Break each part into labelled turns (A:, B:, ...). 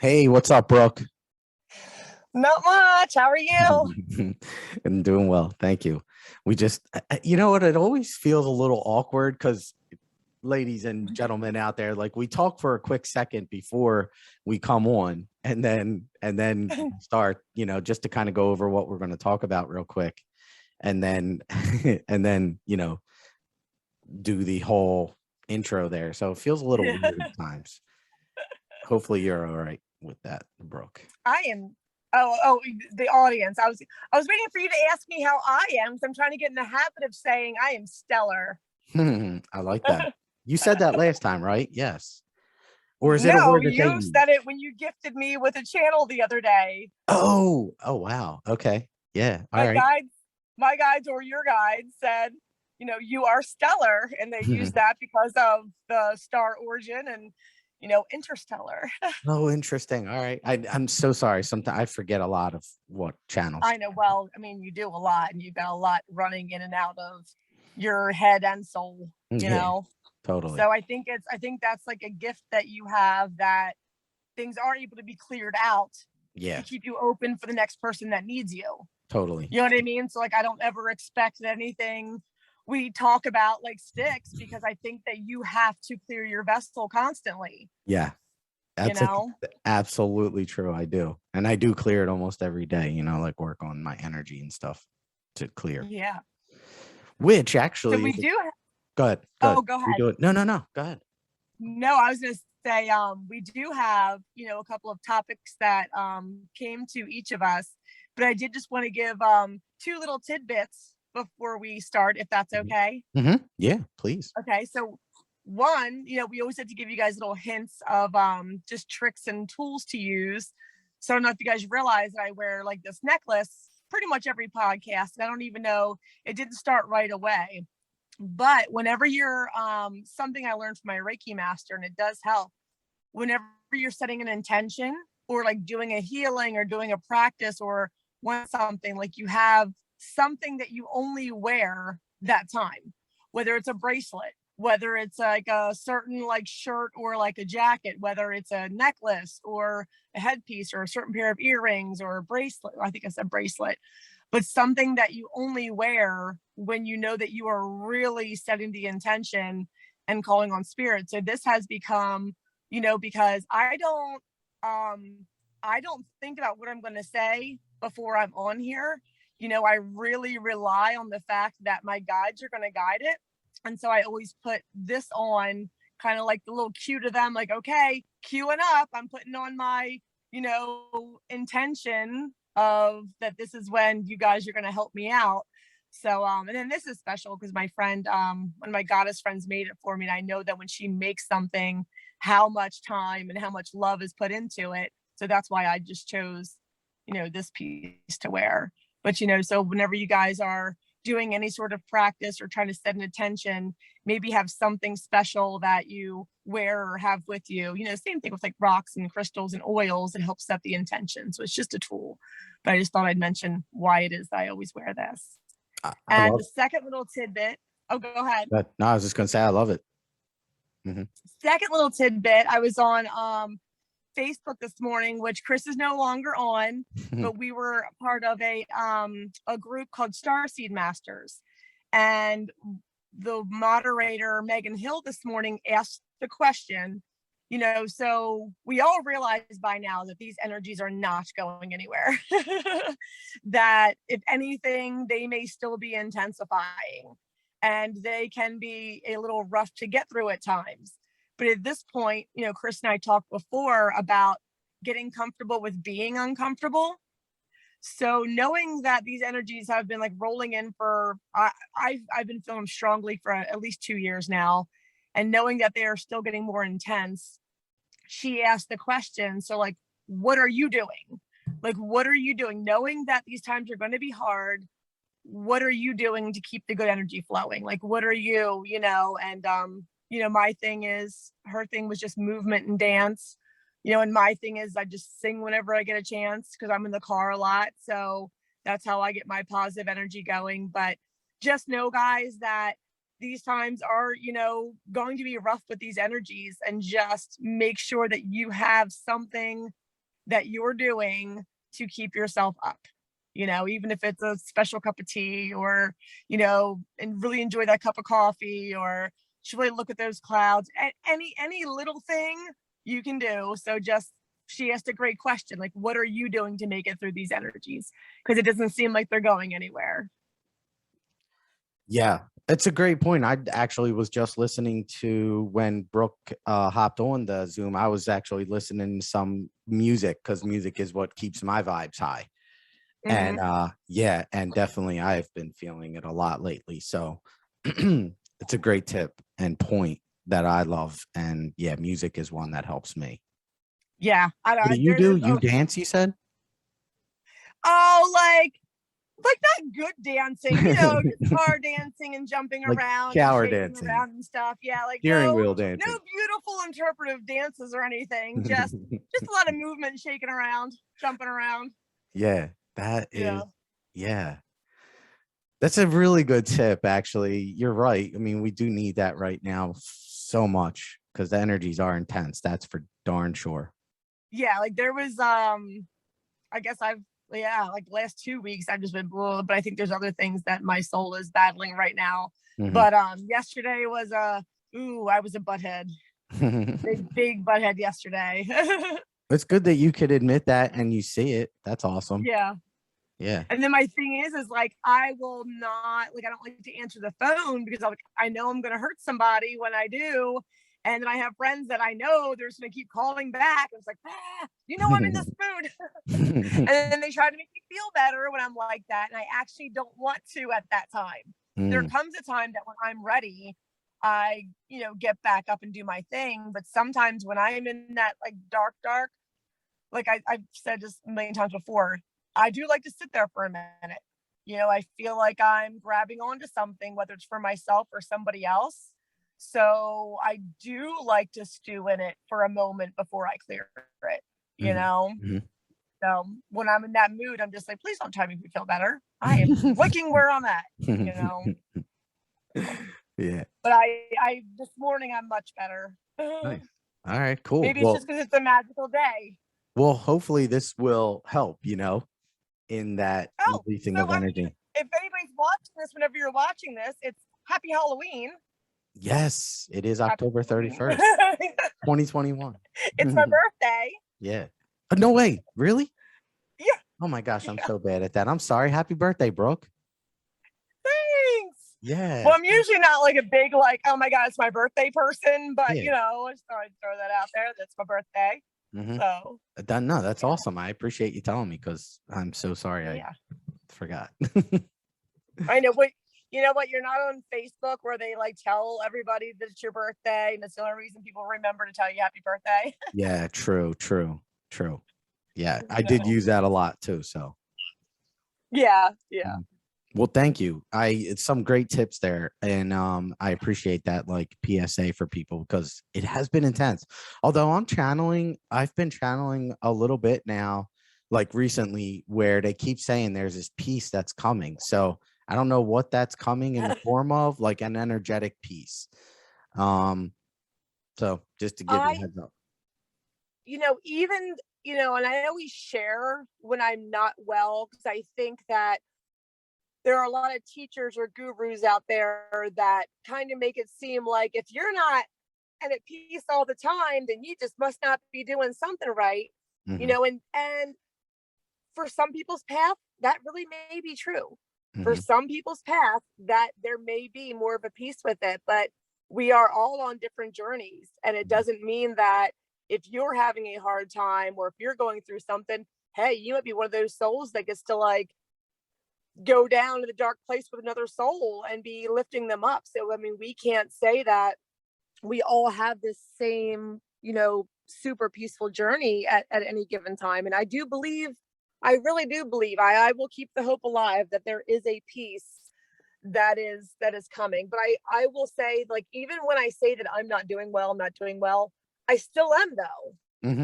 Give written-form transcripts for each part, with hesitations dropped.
A: Hey, what's up, Brooke?
B: Not much. How are you?
A: I'm doing well, thank you. We just, you know what? It always feels a little awkward because, ladies and gentlemen out there, like we talk for a quick second before we come on, and then start, just to kind of go over what we're going to talk about real quick, and then and then do the whole intro there. So it feels a little weird at times. Hopefully, you're all right with that, Brooke.
B: I am. Oh, the audience. I was waiting for you to ask me how I am because I'm trying to get in the habit of saying I am stellar.
A: I like that. You said that last time, right? Yes. Or is it a
B: No,
A: word that they
B: you said
A: use?
B: it when you gifted me with a channel the other day.
A: Oh, wow. Okay. Yeah. All
B: My
A: right.
B: guides, my guides or your guides said, you are stellar, and they use that because of the star origin and interstellar.
A: Oh, interesting. All right. I'm so sorry. Sometimes I forget a lot of what channels.
B: I know. Well, I mean, you do a lot, and you've got a lot running in and out of your head and soul. You
A: Yeah,
B: know,
A: totally.
B: so I think that's like a gift that you have, that things are able to be cleared out to
A: Yeah,
B: keep you open for the next person that needs you.
A: totally.
B: You know what I mean? So like, I don't ever expect that anything we talk about like sticks, because I think that you have to clear your vessel constantly.
A: Yeah,
B: You
A: that's
B: know?
A: absolutely true. I do. And I do clear it almost every day, like work on my energy and stuff to clear,
B: Yeah.
A: which
B: So
A: actually
B: we
A: is
B: do.
A: good. Good.
B: Oh, go
A: You
B: ahead.
A: do it. No, no, no. Go ahead.
B: No, I was going to say, we do have, a couple of topics that came to each of us, but I did just want to give two little tidbits before we start, if that's okay.
A: Yeah, please.
B: Okay, so one, we always have to give you guys little hints of just tricks and tools to use. So I don't know if you guys realize that I wear like this necklace pretty much every podcast, and I don't even know, it didn't start right away. But whenever you're something I learned from my Reiki master, and it does help, whenever you're setting an intention or like doing a healing or doing a practice or want something, like you have something that you only wear that time, whether it's a bracelet, whether it's like a certain like shirt or like a jacket, whether it's a necklace or a headpiece or a certain pair of earrings or a bracelet. I think I said bracelet, but something that you only wear when you know that you are really setting the intention and calling on spirit. So this has become, because I don't think about what I'm going to say before I'm on here. I really rely on the fact that my guides are going to guide it. And so I always put this on, kind of like the little cue to them, like, okay, queuing up. I'm putting on my, intention of that this is when you guys are going to help me out. So and then this is special because my friend, one of my goddess friends, made it for me, and I know that when she makes something, how much time and how much love is put into it. So that's why I just chose, this piece to wear. But so whenever you guys are doing any sort of practice or trying to set an intention, maybe have something special that you wear or have with you. Same thing with like rocks and crystals and oils, and help set the intention. So it's just a tool. But I just thought I'd mention why it is that I always wear this.
A: I
B: And the
A: love
B: second little tidbit, oh, go ahead.
A: that. No, I was just gonna say I love it.
B: Second little tidbit, I was on Facebook this morning, which Chris is no longer on, but we were part of a group called Starseed Masters. And the moderator, Megan Hill, this morning asked the question, so we all realize by now that these energies are not going anywhere. That if anything, they may still be intensifying, and they can be a little rough to get through at times. But at this point, Chris and I talked before about getting comfortable with being uncomfortable. So knowing that these energies have been like rolling in for, I've been feeling strongly for at least 2 years now, and knowing that they are still getting more intense, she asked the question, so like, what are you doing? Like, what are you doing? Knowing that these times are going to be hard, what are you doing to keep the good energy flowing? Like, what are you, and my thing is, her thing was just movement and dance, and my thing is I just sing whenever I get a chance because I'm in the car a lot. So that's how I get my positive energy going. But just know, guys, that these times are, going to be rough with these energies, and just make sure that you have something that you're doing to keep yourself up. Even if it's a special cup of tea, or, and really enjoy that cup of coffee, or just really look at those clouds. Any little thing you can do. So she asked a great question, like, what are you doing to make it through these energies? Because it doesn't seem like they're going anywhere.
A: Yeah, it's a great point. I actually was just listening to when Brooke hopped on the Zoom. I was actually listening to some music because music is what keeps my vibes high. And yeah, and definitely I've been feeling it a lot lately. So it's a great tip and point that I love. And yeah, music is one that helps me.
B: Yeah.
A: What do you do? You dance, you said?
B: Oh, like not good dancing, guitar dancing and jumping
A: Like
B: around and
A: shower
B: shaking
A: dancing,
B: around and stuff. Yeah, like
A: steering
B: no
A: wheel dancing.
B: beautiful interpretive dances or anything. Just a lot of movement, shaking around, jumping around.
A: Yeah, that
B: Yeah.
A: is, yeah. That's a really good tip, actually. You're right. I mean, we do need that right now so much because the energies are intense. That's for darn sure.
B: Yeah, like there was I guess like the last 2 weeks I've just been but I think there's other things that my soul is battling right now. But yesterday was I was a butthead. big butthead yesterday.
A: It's good that you could admit that and you see it. That's awesome.
B: Yeah.
A: Yeah.
B: And then my thing is like, I will not, like, I don't like to answer the phone because I know I'm going to hurt somebody when I do. And then I have friends that I know they're just going to keep calling back. It's like, I'm in this mood. And then they try to make me feel better when I'm like that. And I actually don't want to at that time. There comes a time that when I'm ready, I, get back up and do my thing. But sometimes when I'm in that like dark, like I've said this a million times before, I do like to sit there for a minute. I feel like I'm grabbing onto something, whether it's for myself or somebody else. So I do like to stew in it for a moment before I clear it. So when I'm in that mood, I'm just like, please don't try to make me feel better. I am looking where I'm at.
A: Yeah.
B: But I this morning I'm much better.
A: Nice. All right, cool.
B: Maybe it's just because it's a magical day.
A: Well, hopefully this will help, in that releasing of energy.
B: If anybody's watching this, whenever you're watching this, it's Happy Halloween.
A: Yes, it is October 31st, 2021.
B: It's my birthday.
A: Yeah. No way. Really?
B: Yeah.
A: Oh my gosh, I'm so bad at that. I'm sorry. Happy birthday, Brooke.
B: Thanks.
A: Yeah.
B: Well, I'm usually not like a big, like, oh my God, it's my birthday person, but I just thought I'd throw that out there. That's my birthday. So.
A: No, that's awesome. I appreciate you telling me because I'm so sorry. I forgot.
B: I know, but you know what? You're not on Facebook where they like tell everybody that it's your birthday, and it's the only reason people remember to tell you happy birthday.
A: Yeah, true. Yeah, I did use that a lot too. So.
B: Yeah.
A: Well, thank you. It's some great tips there, and I appreciate that, like, PSA for people because it has been intense. Although I've been channeling a little bit now, like recently, where they keep saying there's this piece that's coming. So I don't know what that's coming in the form of, like an energetic piece. So just to give you a heads up.
B: Even and I always share when I'm not well because I think that there are a lot of teachers or gurus out there that kind of make it seem like if you're not at peace all the time, then you just must not be doing something right. And for some people's path, that really may be true. For some people's path, that there may be more of a peace with it, but we are all on different journeys. And it doesn't mean that if you're having a hard time or if you're going through something, hey, you might be one of those souls that gets to like go down to the dark place with another soul and be lifting them up. So, I mean, we can't say that we all have this same, super peaceful journey at any given time. And I really do believe, I will keep the hope alive that there is a peace that is coming. But I will say, like, even when I say that I'm not doing well, I still am though.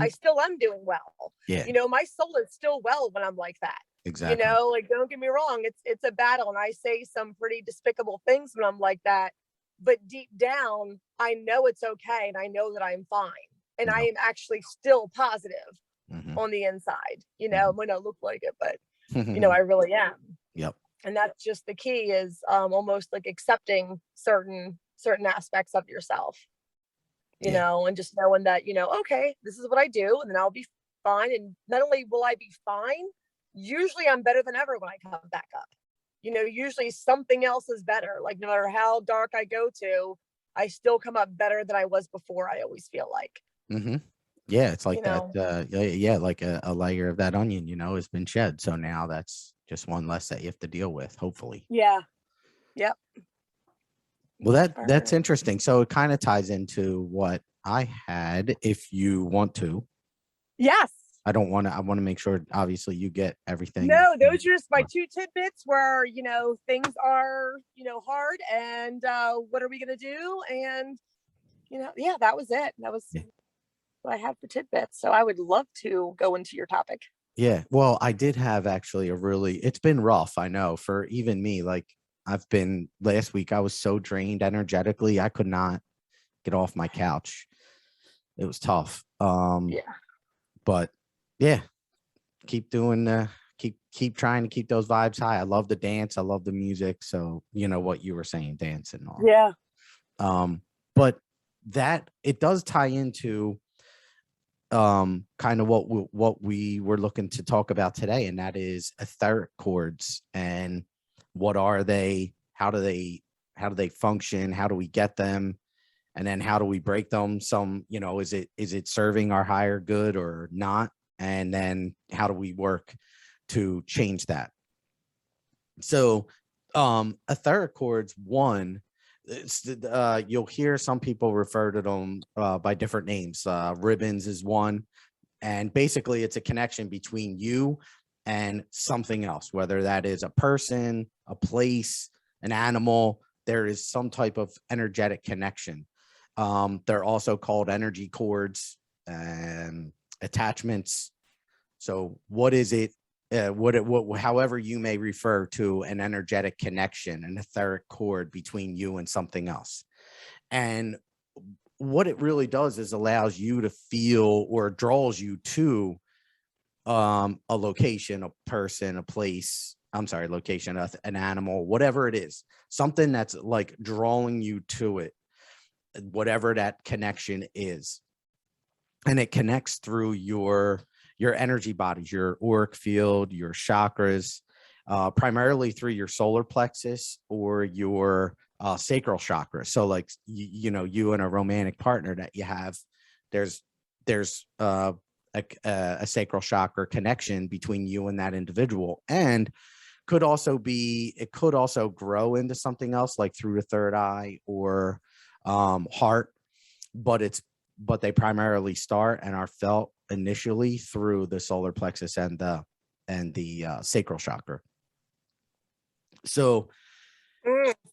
B: I still am doing well.
A: Yeah.
B: My soul is still well when I'm like that.
A: Exactly.
B: Like, don't get me wrong, it's a battle, and I say some pretty despicable things when I'm like that, but deep down I know it's okay, and I know that I'm fine, and I am actually still positive on the inside. You know,
A: Mhm.
B: it might not look like it, but you know, I really am.
A: Yep.
B: And that's just the key, is almost like accepting certain aspects of yourself, you
A: Yeah.
B: know, and just knowing that, you know, okay, this is what I do, and then I'll be fine. And not only will I be fine, usually I'm better than ever when I come back up. You know, usually something else is better. Like no matter how dark I go to, I still come up better than I was before, I always feel like.
A: Mm-hmm. Yeah, it's
B: You
A: like that.
B: know?
A: Yeah, like a layer of that onion, you know, has been shed. So now that's just one less that you have to deal with, hopefully.
B: Yeah. Yep.
A: Well, that's
B: Alright.
A: interesting. So it kind of ties into what I had, if you want to.
B: Yes.
A: I don't want to, I want to make sure obviously you get everything.
B: No, those are just my two tidbits where, you know, things are, you know, hard, and what are we gonna do? And you know, yeah, that was it. That was
A: Yeah.
B: what I had for tidbits. So I would love to go into your topic.
A: Yeah. Well, I did have actually a really, it's been rough. I know, for even me, like I've been, last week, I was so drained energetically. I could not get off my couch. It was tough.
B: Yeah.
A: But yeah, keep doing keep trying to keep those vibes high. I love the dance. I love the music. So, you know what you were saying, dance and all.
B: Yeah.
A: But that it does tie into kind of what we were looking to talk about today, and that is etheric chords. And what are they? How do they function? How do we get them? And then how do we break them? Some, you know, is it serving our higher good or not? And then how do we work to change that? So etheric chords, one, you'll hear some people refer to them by different names. Ribbons is one, and basically it's a connection between you and something else, whether that is a person, a place, an animal. There is some type of energetic connection. They're also called energy cords and attachments. So what is it? However you may refer to an energetic connection, an etheric cord between you and something else. And what it really does is allows you to feel, or draws you to a location, a person, a place. I'm sorry, location, an animal, whatever it is, something that's like drawing you to it, whatever that connection is. And it connects through your energy bodies, your auric field, your chakras, primarily through your solar plexus or your sacral chakra. So like, you know, you and a romantic partner that you have, there's a sacral chakra connection between you and that individual. And it could also grow into something else, like through the third eye or heart, but they primarily start and are felt initially through the solar plexus and the sacral chakra. So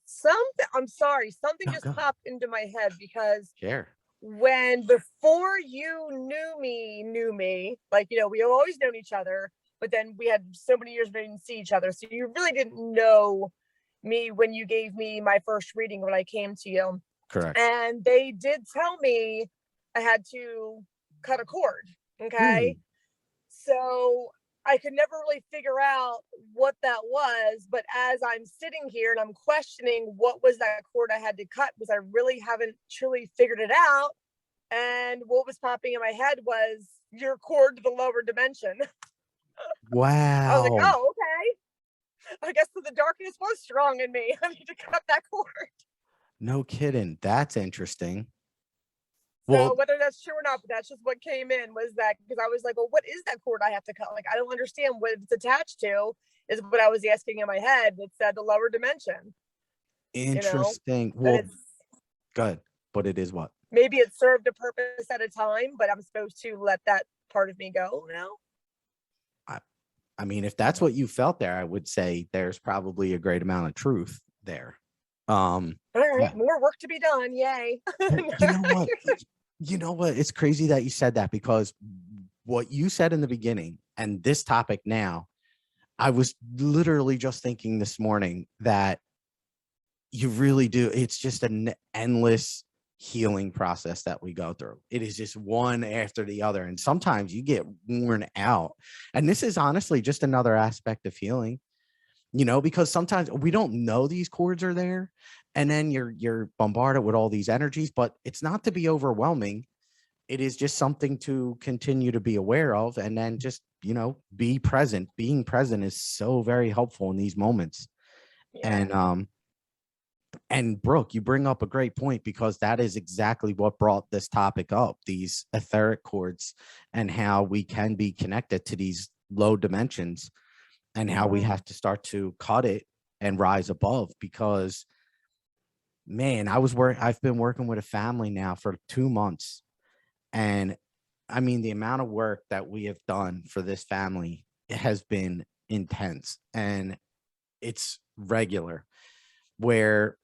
B: Something, I'm sorry, something
A: no,
B: just
A: go
B: popped into my head, because
A: share.
B: when before you knew me, like, you know, we have always known each other, but then we had so many years we didn't see each other. So you really didn't know me when you gave me my first reading when I came to you.
A: Correct.
B: And they did tell me I had to cut a cord. Okay. So I could never really figure out what that was. But as I'm sitting here and I'm questioning what was that cord I had to cut, because I really haven't truly figured it out. And what was popping in my head was your cord to the lower dimension. I was like,
A: Wow.
B: oh, okay. I guess the darkness was strong in me. I need to cut that cord.
A: No kidding. That's interesting.
B: So
A: Well,
B: whether that's true or not, but that's just what came in, was that, because I was like, well, what is that cord I have to cut? Like, I don't understand what it's attached to, is what I was asking in my head. It said the lower dimension, you know,
A: interesting.
B: that
A: Well,
B: it's,
A: good. But it is what?
B: maybe it served a purpose at a time, but I'm supposed to let that part of me go now.
A: I mean, if that's what you felt there, I would say there's probably a great amount of truth there.
B: All right,
A: Yeah.
B: more work to be done. Yay.
A: Well, you know what? You know what? It's crazy that you said that, because what you said in the beginning and this topic now, I was literally just thinking this morning that you really do. It's just an endless healing process that we go through. It is just one after the other. And sometimes you get worn out. And this is honestly just another aspect of healing, because sometimes we don't know these cords are there. And then you're bombarded with all these energies, but it's not to be overwhelming. It is just something to continue to be aware of, and then just, be present. Being present is so very helpful in these moments. Yeah. And Brooke, you bring up a great point, because that is exactly what brought this topic up, these etheric cords, and how we can be connected to these low dimensions, and how we have to start to cut it and rise above. Because, man, I've been working with a family now for 2 months. And I mean, the amount of work that we have done for this family has been intense, and it's regular, where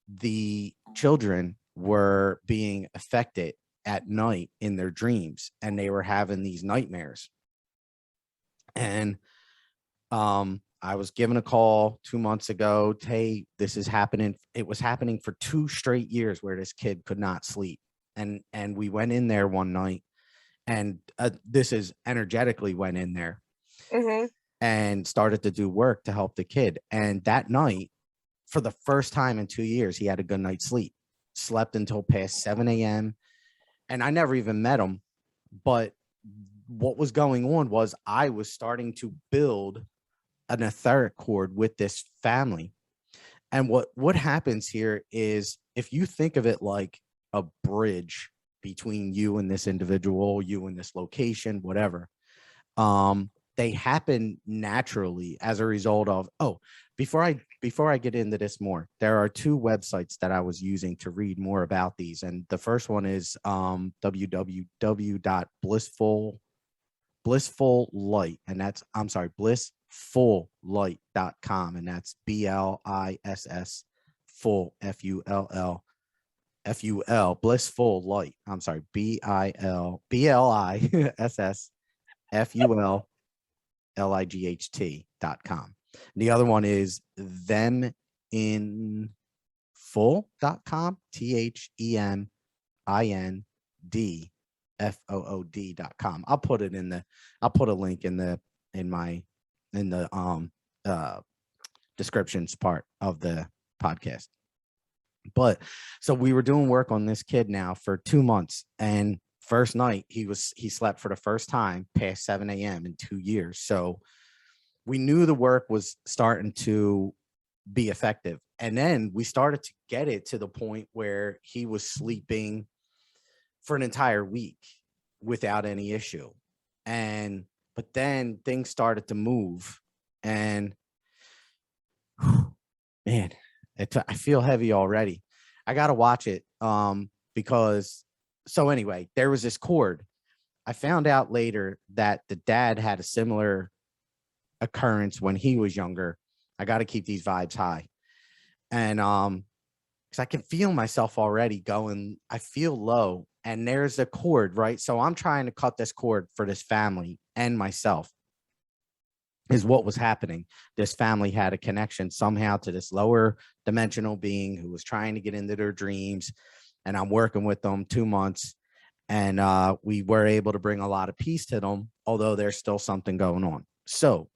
A: the children were being affected at night in their dreams, and they were having these nightmares. And I was given a call 2 months ago. Hey, this is happening. It was happening for 2 straight years, where this kid could not sleep. And we went in there one night, and this is energetically went in there and started to do work to help the kid. And that night, for the first time in 2 years, he had a good night's sleep, slept until past 7 a.m. And I never even met him. But what was going on was I was starting to build an etheric cord with this family. And what happens here is, if you think of it like a bridge between you and this individual, you and this location, whatever, they happen naturally as a result of, before I get into this more, there are 2 websites that I was using to read more about these. And the first one is blissfullight, and that's, blissfullight.com, and that's BLISS full FULL, blissful light. I'm sorry, BILLISSFULLIGHT.com. The other one is theminfull.com, THEMINDFOOD.com. I'll put a link in the descriptions part of the podcast. But so we were doing work on this kid now for 2 months, and first night he slept for the first time past 7 a.m. in 2 years. So we knew the work was starting to be effective. And then we started to get it to the point where he was sleeping for an entire week without any issue. But then things started to move, and man, I feel heavy already. I got to watch it. Because, so anyway, there was this cord. I found out later that the dad had a similar occurrence when he was younger. I got to keep these vibes high. And, because I can feel myself already going, I feel low, and there's a cord, right? So I'm trying to cut this cord for this family and myself, is what was happening. This family had a connection somehow to this lower dimensional being who was trying to get into their dreams. And I'm working with them 2 months, and we were able to bring a lot of peace to them, although there's still something going on. So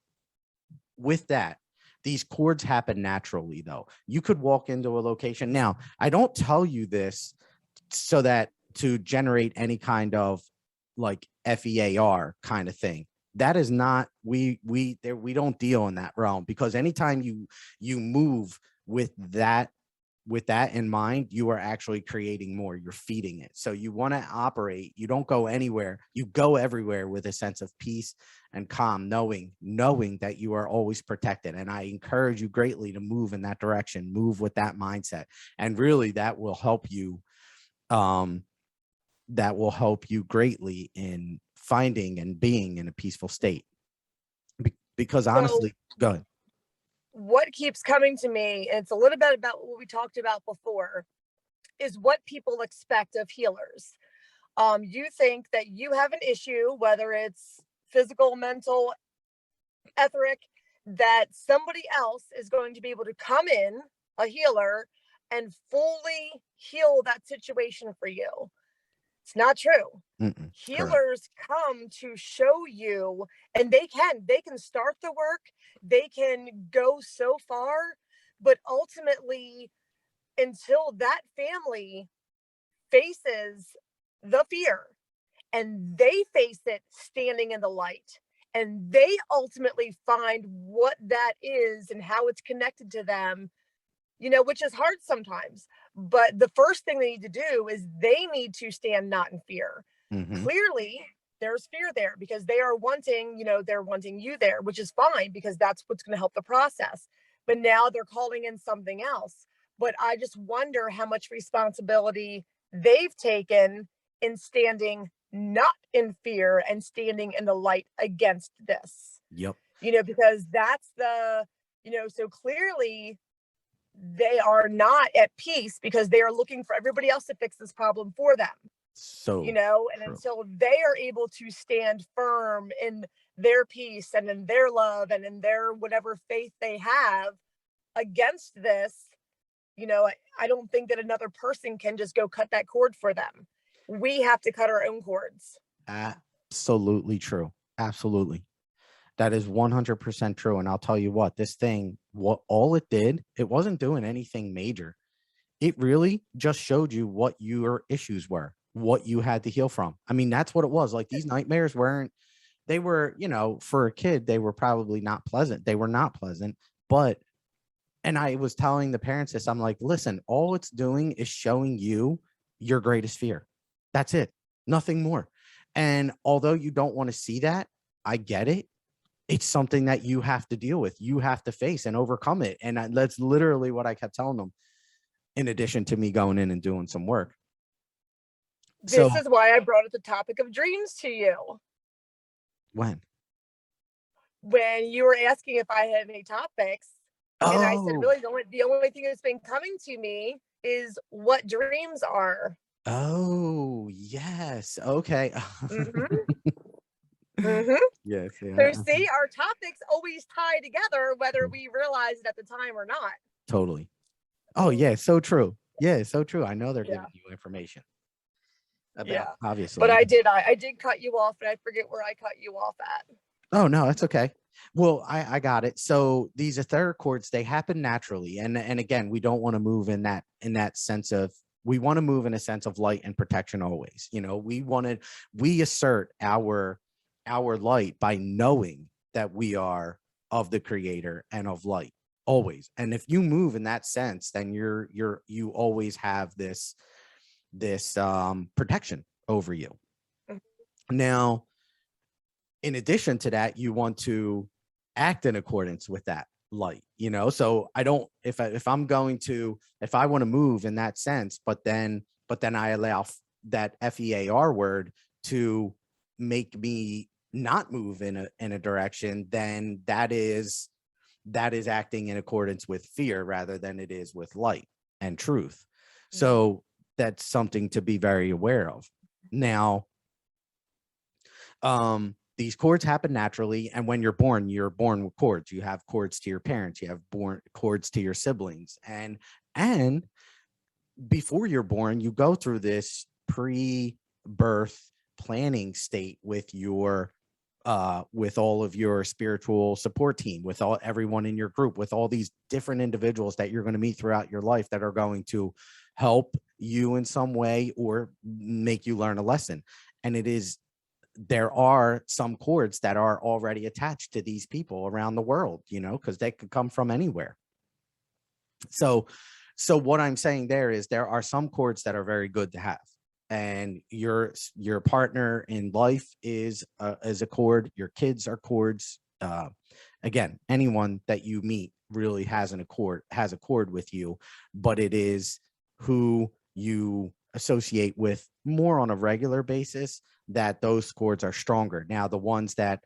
A: with that, these cords happen naturally, though. You could walk into a location. Now, I don't tell you this so that to generate any kind of like FEAR kind of thing. That is not, we don't deal in that realm, because anytime you move with that in mind, you are actually creating more. You're feeding it. So you want to operate. You don't go anywhere. You go everywhere with a sense of peace and calm, knowing that you are always protected. And I encourage you greatly to move in that direction, move with that mindset. And really that will help you. That will help you greatly in finding and being in a peaceful state. Because honestly, go ahead.
B: What keeps coming to me, and it's a little bit about what we talked about before, is what people expect of healers. You think that you have an issue, whether it's physical, mental, etheric, that somebody else is going to be able to come in, a healer, and fully heal that situation for you. It's not true.
A: Mm-mm. Correct.
B: Healers come to show you, and they can start the work, they can go so far, but ultimately, until that family faces the fear and they face it standing in the light, and they ultimately find what that is and how it's connected to them, which is hard sometimes. But the first thing they need to do is they need to stand not in fear.
A: Mm-hmm.
B: Clearly, there's fear there because they are wanting, they're wanting you there, which is fine because that's what's going to help the process. But now they're calling in something else. But I just wonder how much responsibility they've taken in standing not in fear and standing in the light against this.
A: Yep.
B: Because that's so clearly they are not at peace because they are looking for everybody else to fix this problem for them.
A: So
B: And
A: true.
B: until they are able to stand firm in their peace and in their love and in their whatever faith they have against this, I don't think that another person can just go cut that cord for them. We have to cut our own cords.
A: Absolutely true. Absolutely. That is 100% true. And I'll tell you what, this thing, what all it did, it wasn't doing anything major. It really just showed you what your issues were, what you had to heal from. I mean, that's what it was. Like, these nightmares they were, for a kid, they were probably not pleasant. They were not pleasant. But, and I was telling the parents this, I'm like, listen, all it's doing is showing you your greatest fear. That's it. Nothing more. And although you don't want to see that, I get it. It's something that you have to deal with. You have to face and overcome it. And that's literally what I kept telling them, in addition to me going in and doing some work.
B: This is why I brought up the topic of dreams to you.
A: When
B: you were asking if I had any topics, and I said, really, the only thing that's been coming to me is what dreams are.
A: Oh, yes. Okay. Yes. Yeah.
B: So see, our topics always tie together, whether we realize it at the time or not.
A: Totally. Oh, yeah. So true. Yeah, so true. I know they're giving you information about, obviously.
B: But I did cut you off, and I forget where I cut you off at.
A: Oh, no, that's okay. Well, I got it. So these etheric cords, they happen naturally. And again, we don't want to move in that sense of, we want to move in a sense of light and protection always. We assert our light by knowing that we are of the creator and of light always. And if you move in that sense, then you always have this protection over you. Now, in addition to that, you want to act in accordance with that light, so I don't, if I want to move in that sense, but then I allow that FEAR word to make me not move in a direction, then that is acting in accordance with fear rather than it is with light and truth. So that's something to be very aware of. Now, these cords happen naturally, and when you're born with cords. You have cords to your parents, you have cords to your siblings, and before you're born, you go through this pre-birth planning state with your with all of your spiritual support team, with everyone in your group, with all these different individuals that you're going to meet throughout your life that are going to help you in some way or make you learn a lesson. And there are some cords that are already attached to these people around the world, because they could come from anywhere. So what I'm saying there is, there are some cords that are very good to have, and your partner in life is a cord. Your kids are cords. Again, anyone that you meet really has a cord with you, but it is who you associate with more on a regular basis that those cords are stronger. Now, the ones that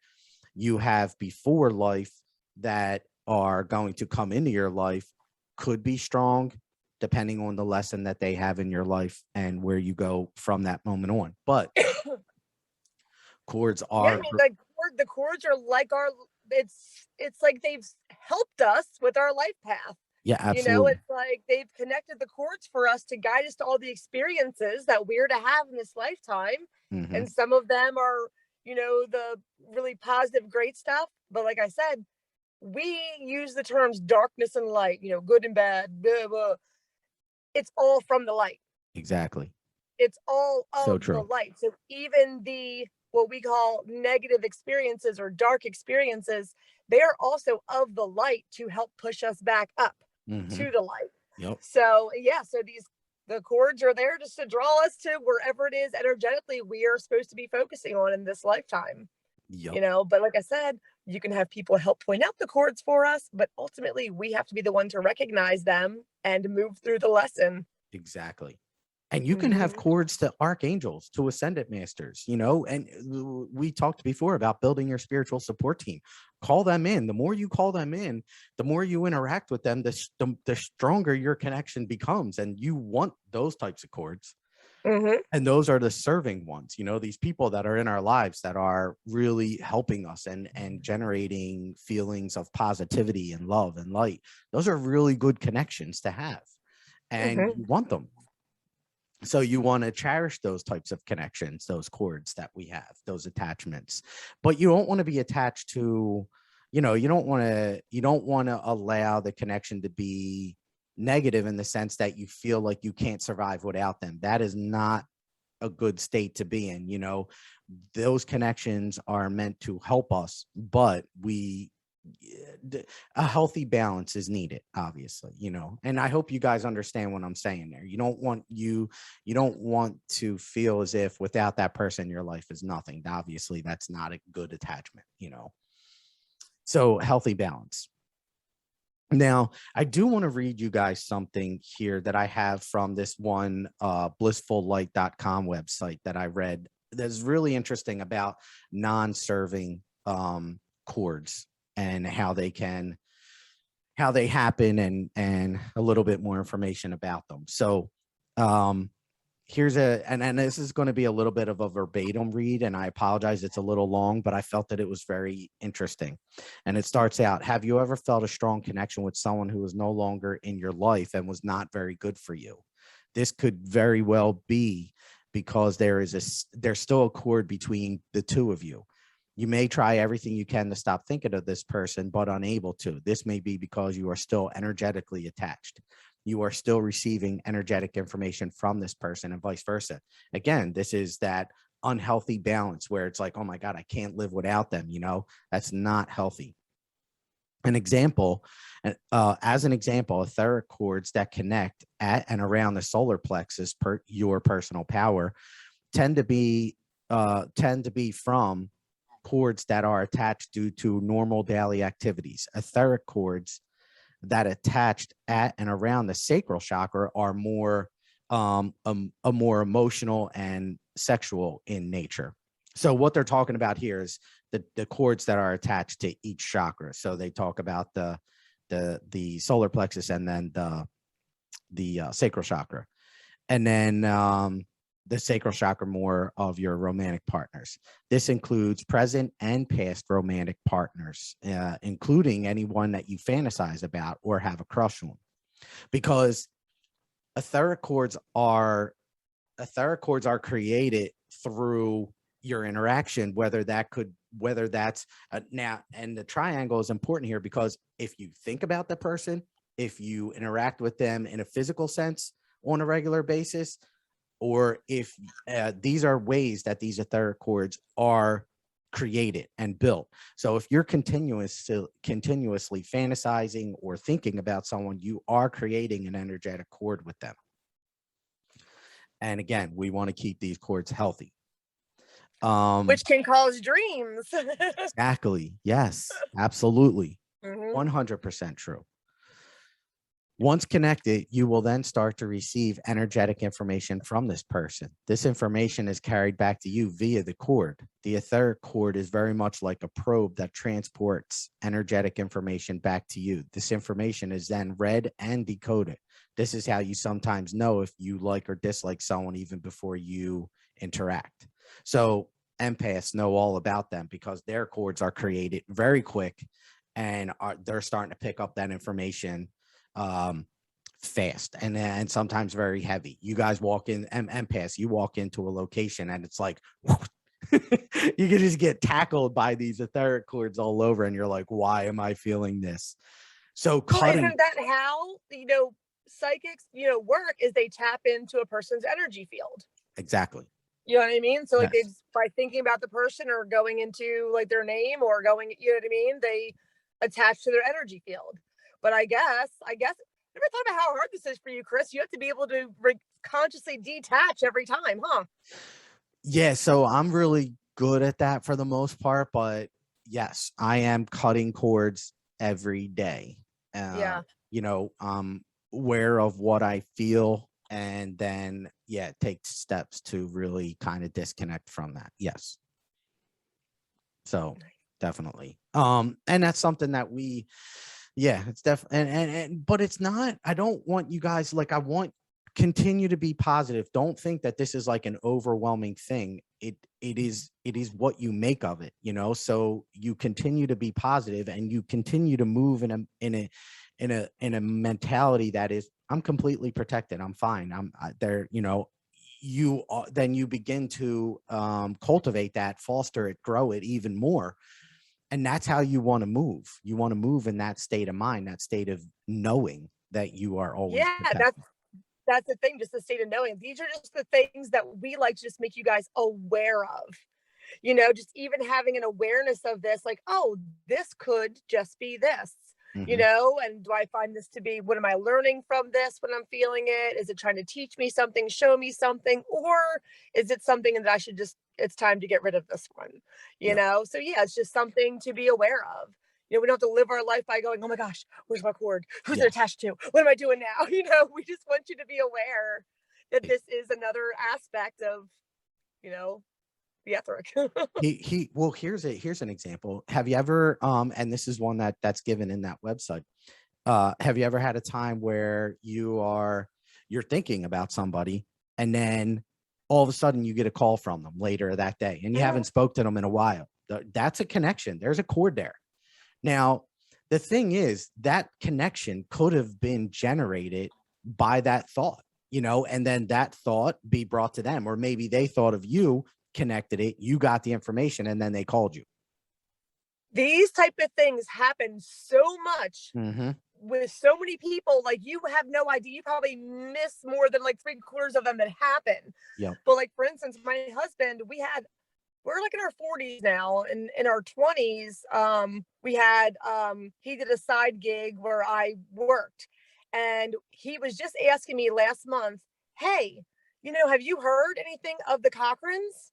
A: you have before life that are going to come into your life could be strong, depending on the lesson that they have in your life and where you go from that moment on. But cords are,
B: the cords are like it's like they've helped us with our life path.
A: Yeah,
B: You know,
A: absolutely.
B: it's like they've connected the chords for us to guide us to all the experiences that we're to have in this lifetime.
A: Hmm.
B: And some of them are, the really positive, great stuff. But like I said, we use the terms darkness and light, good and bad, blah, blah. It's all from the light.
A: Exactly.
B: It's all
A: So
B: of the
A: true.
B: light. So even the what we call negative experiences or dark experiences, they are also of the light to help push us back up
A: Hmm.
B: to the light.
A: Yep.
B: So yeah, so the cords are there just to draw us to wherever it is energetically we are supposed to be focusing on in this lifetime.
A: Yep.
B: But like I said, you can have people help point out the cords for us, but ultimately we have to be the one to recognize them and move through the lesson.
A: Exactly. And you can have
B: Mm-hmm.
A: cords to archangels, to ascendant masters, and we talked before about building your spiritual support team. Call them in. The more you call them in, the more you interact with them, the stronger your connection becomes. And you want those types of cords.
B: Mm-hmm.
A: And those are the serving ones, these people that are in our lives that are really helping us and generating feelings of positivity and love and light. Those are really good connections to have. And
B: Mm-hmm.
A: you want them. So you want to cherish those types of connections, those cords that we have, those attachments. But you don't want to be attached to, you don't want to allow the connection to be negative in the sense that you feel like you can't survive without them. That is not a good state to be in. Those connections are meant to help us, but a healthy balance is needed, obviously, and I hope you guys understand what I'm saying there. You don't want to feel as if without that person your life is nothing. Obviously that's not a good attachment. So healthy balance. Now, I do want to read you guys something here that I have from this one blissfullight.com website that I read that's really interesting about non-serving chords and how they happen and a little bit more information about them. So here's and this is going to be a little bit of a verbatim read, and I apologize, it's a little long, but I felt that it was very interesting. And it starts out: have you ever felt a strong connection with someone who is no longer in your life and was not very good for you? This could very well be because there's still a cord between the two of you. You may try everything you can to stop thinking of this person, but unable to. This may be because you are still energetically attached. You are still receiving energetic information from this person and vice versa. Again, this is that unhealthy balance where it's like, oh my God, I can't live without them. That's not healthy. An example, as an example, etheric cords that connect at and around the solar plexus, your personal power, tend to be from cords that are attached due to normal daily activities. Etheric cords that attached at and around the sacral chakra are more a more emotional and sexual in nature. So what they're talking about here is the cords that are attached to each chakra. So they talk about the solar plexus and then the sacral chakra, and then the sacral chakra more of your romantic partners. This includes present and past romantic partners, including anyone that you fantasize about or have a crush on, because etheric cords are created through your interaction, whether that's now. And the triangle is important here because if you think about the person, if you interact with them in a physical sense on a regular basis, or if these are ways that these etheric cords are created and built. So if you're continuously fantasizing or thinking about someone, you are creating an energetic cord with them. And again, we want to keep these cords healthy.
B: Which can cause dreams.
A: Exactly. Yes, absolutely.
B: Mm-hmm.
A: 100% true. Once connected, you will then start to receive energetic information from this person. This information is carried back to you via the cord. The etheric cord is very much like a probe that transports energetic information back to you. This information is then read and decoded. This is how you sometimes know if you like or dislike someone even before you interact. So empaths know all about them because their cords are created very quick and they're starting to pick up that information fast and sometimes very heavy. You guys walk in empaths, you walk into a location and it's like you can just get tackled by these etheric cords all over and you're like, why am I feeling this? So cutting.
B: Isn't that how, psychics, work, is they tap into a person's energy field?
A: Exactly.
B: You know what I mean? So like
A: Yes.
B: they just, by thinking about the person or going into like their name or going, you know what I mean? They attach to their energy field. But I guess I never thought about how hard this is for you, Chris. You have to be able to consciously detach every time, huh?
A: Yeah, so I'm really good at that for the most part, but yes, I am cutting cords every day.
B: Yeah.
A: Aware of what I feel and then take steps to really kind of disconnect from that. Yes. So definitely. And that's something that it's definitely and but it's not, I don't want you guys, like, I want continue to be positive. Don't think that this is like an overwhelming thing. It is what you make of it, so you continue to be positive and you continue to move in a mentality that is, I'm completely protected, I'm fine, I'm there, then you begin to cultivate that, foster it, grow it even more. And that's how you want to move. You want to move in that state of mind, that state of knowing that you are always protected.
B: That's the thing, just the state of knowing. These are just the things that we like to just make you guys aware of. Just even having an awareness of this, like, oh, this could just be this, and do I find this to be, what am I learning from this when I'm feeling it? Is it trying to teach me something, show me something, or is it something that I should just, it's time to get rid of this one, So yeah, it's just something to be aware of. We don't have to live our life by going, oh my gosh, where's my cord? Who's it attached to? What am I doing now? We just want you to be aware that this is another aspect of, the etheric.
A: Well, here's an example. Have you ever and this is one that's given in that website. Have you ever had a time where you're thinking about somebody and then all of a sudden you get a call from them later that day and you haven't spoke to them in a while? That's a connection. There's a cord there. Now, the thing is, that connection could have been generated by that thought, and then that thought be brought to them, or maybe they thought of you, connected it, you got the information, and then they called you.
B: These type of things happen so much with so many people. Like, you have no idea. You probably miss more than like 3/4 of them that happen.
A: Yeah.
B: But like, for instance, my husband, we're like in our 40s now, and in our 20s, we had, he did a side gig where I worked, and he was just asking me last month, hey, have you heard anything of the Cochrans?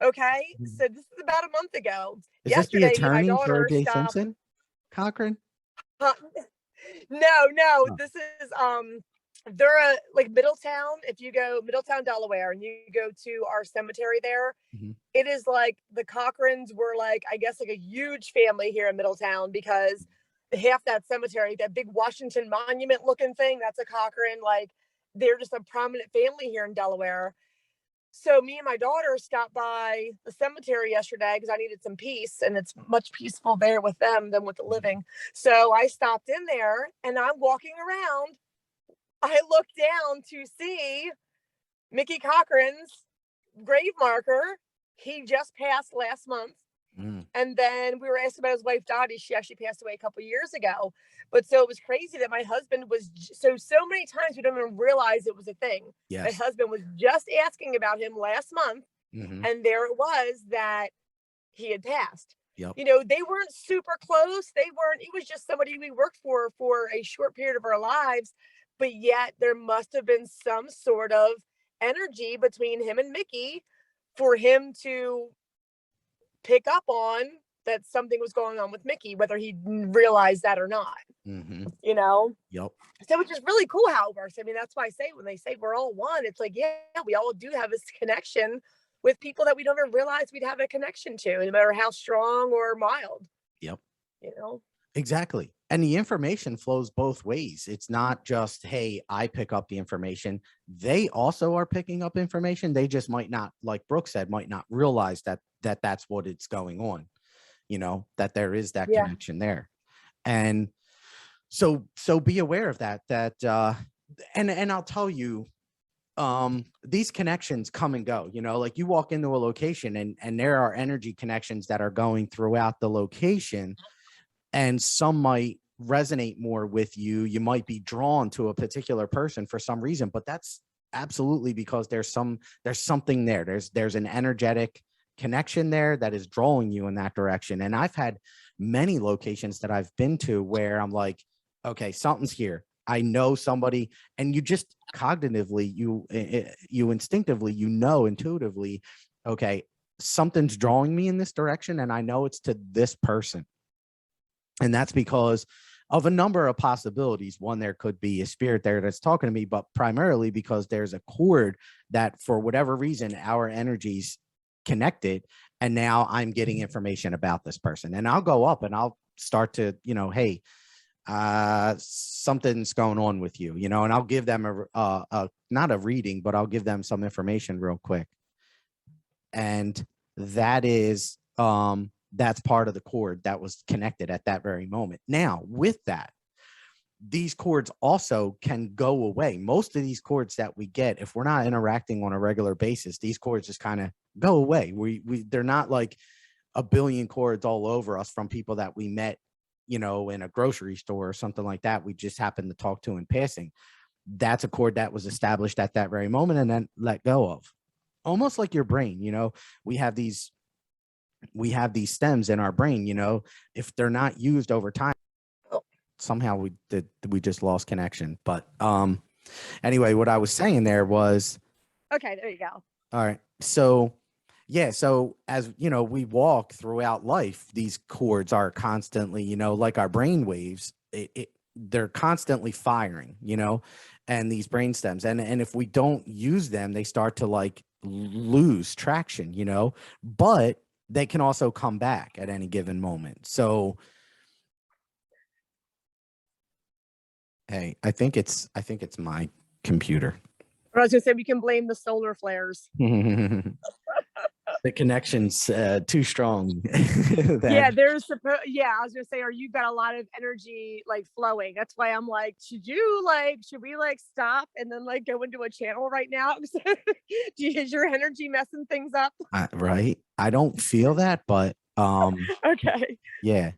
B: Okay. So this is about a month ago.
A: Is
B: Yesterday,
A: this the attorney
B: my
A: for
B: daughter
A: O.J.
B: stopped.
A: Simpson? Cochran?
B: No,
A: Oh.
B: this is, they're like Middletown. If you go Middletown, Delaware, and you go to our cemetery there, it is like the Cochrans were like, I guess, like a huge family here in Middletown, because half that cemetery, that big Washington Monument looking thing, that's a Cochran. Like, they're just a prominent family here in Delaware. So me and my daughter stopped by the cemetery yesterday because I needed some peace, and it's much peaceful there with them than with the living. So I stopped in there, and I'm walking around. I look down to see Mickey Cochran's grave marker. He just passed last month. And then we were asked about his wife, Dottie. She actually passed away a couple years ago. But so it was crazy that my husband was, so many times we don't even realize it was a thing.
A: Yes.
B: My husband was just asking about him last month. And there it was that he had passed.
A: Yep.
B: They weren't super close. It was just somebody we worked for a short period of our lives. But yet there must have been some sort of energy between him and Mickey for him to pick up on that something was going on with Mickey, whether he realized that or not.
A: Yep.
B: So it's just really cool how it works. I mean, that's why I say, when they say we're all one, it's like, yeah, we all do have this connection with people that we don't even realize we'd have a connection to, no matter how strong or mild.
A: Yep. Exactly. And the information flows both ways. It's not just, hey, I pick up the information. They also are picking up information. They just might not, like Brooke said, might not realize that that's what it's going on, that there is that connection there. And so be aware of that, and I'll tell you, these connections come and go, like you walk into a location and there are energy connections that are going throughout the location, and some might resonate more with you. You might be drawn to a particular person for some reason, but that's absolutely because there's something there. There's an energetic connection there that is drawing you in that direction. And I've had many locations that I've been to where I'm like, okay, something's here. I know somebody, and you just cognitively, you instinctively, intuitively, okay, something's drawing me in this direction, and I know it's to this person. And that's because of a number of possibilities. One, there could be a spirit there that's talking to me, but primarily because there's a cord that, for whatever reason, our energies connected, and now I'm getting information about this person. And I'll go up and I'll start to, hey, something's going on with you, and I'll give them a not a reading, but I'll give them some information real quick. And that is, that's part of the cord that was connected at that very moment. Now, with that, these cords also can go away. Most of these cords that we get, if we're not interacting on a regular basis, these cords just kind of go away. They're not like a billion cords all over us from people that we met, in a grocery store or something like that. We just happen to talk to in passing. That's a cord that was established at that very moment and then let go of. Almost like your brain, we have these stems in our brain, if they're not used over time, somehow we just lost connection. But anyway, what I was saying there was,
B: okay, there you go.
A: All right. So yeah, so as we walk throughout life, these cords are constantly, like our brain waves, they're constantly firing, and these brain stems, and if we don't use them, they start to like lose traction, but they can also come back at any given moment. So hey, I think it's my computer.
B: I was gonna say we can blame the solar flares.
A: The connection's too strong.
B: Yeah, I was gonna say, or you've got a lot of energy like flowing. That's why I'm like, should we stop and then like go into a channel right now? Is your energy messing things up?
A: Right. I don't feel that, but
B: okay.
A: Yeah.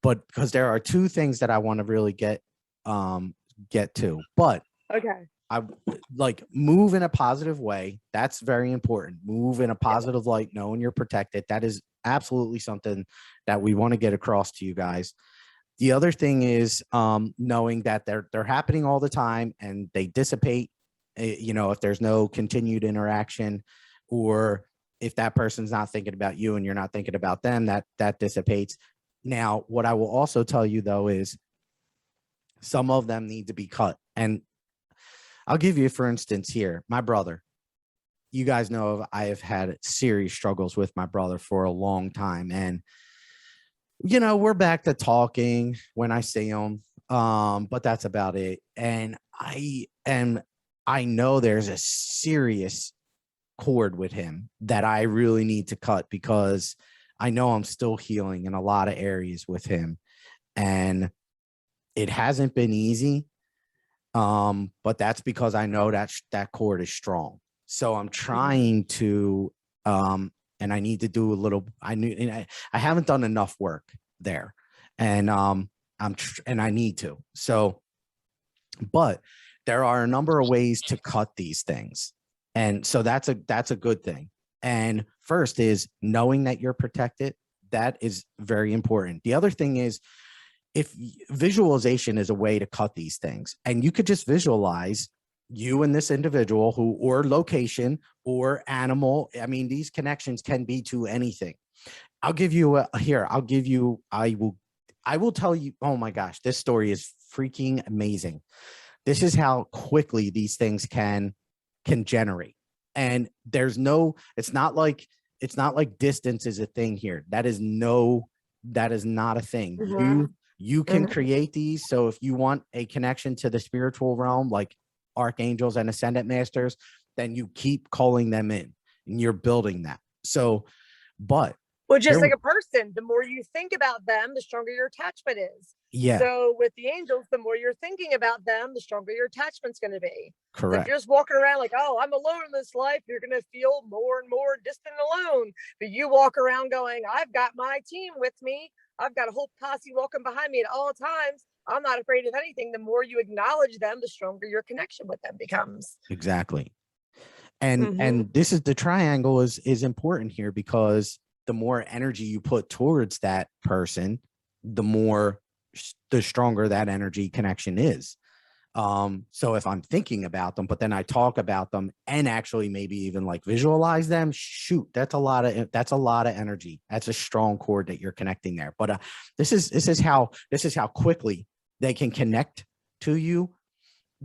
A: But because there are two things that I want to really get to. But
B: okay.
A: I like move in a positive way. That's very important. Move in a positive light, knowing you're protected. That is absolutely something that we want to get across to you guys. The other thing is knowing that they're happening all the time and they dissipate, if there's no continued interaction, or if that person's not thinking about you and you're not thinking about them, that dissipates. Now, what I will also tell you though is some of them need to be cut. And I'll give you, for instance, here, my brother. You guys know I have had serious struggles with my brother for a long time. And, we're back to talking when I see him. But that's about it. And I know there's a serious cord with him that I really need to cut, because I know I'm still healing in a lot of areas with him. And it hasn't been easy. But that's because I know that cord is strong. So I'm trying to, and I need to do a little, I haven't done enough work there, and and I need to. So, but there are a number of ways to cut these things. And so that's a good thing. And first is knowing that you're protected. That is very important. The other thing is, if visualization is a way to cut these things, and you could just visualize you and this individual or location or animal. I mean, these connections can be to anything. I will tell you, oh my gosh, this story is freaking amazing. This is how quickly these things can generate. And it's not like distance is a thing here. That is not a thing.
B: Mm-hmm.
A: You can create these. So if you want a connection to the spiritual realm, like archangels and ascendant masters, then you keep calling them in and you're building that. So, but
B: Well, just like a person, the more you think about them, the stronger your attachment is.
A: Yeah.
B: So with the angels, the more you're thinking about them, the stronger your attachment's going to be.
A: Correct.
B: So if you're just walking around like, oh, I'm alone in this life, you're going to feel more and more distant and alone. But you walk around going, I've got my team with me. I've got a whole posse walking behind me at all times. I'm not afraid of anything. The more you acknowledge them, the stronger your connection with them becomes.
A: Exactly. And this is the triangle is important here, because the more energy you put towards that person, the stronger that energy connection is. So if I'm thinking about them, but then I talk about them and actually maybe even like visualize them, shoot, that's a lot of energy. That's a strong cord that you're connecting there. But this is how quickly they can connect to you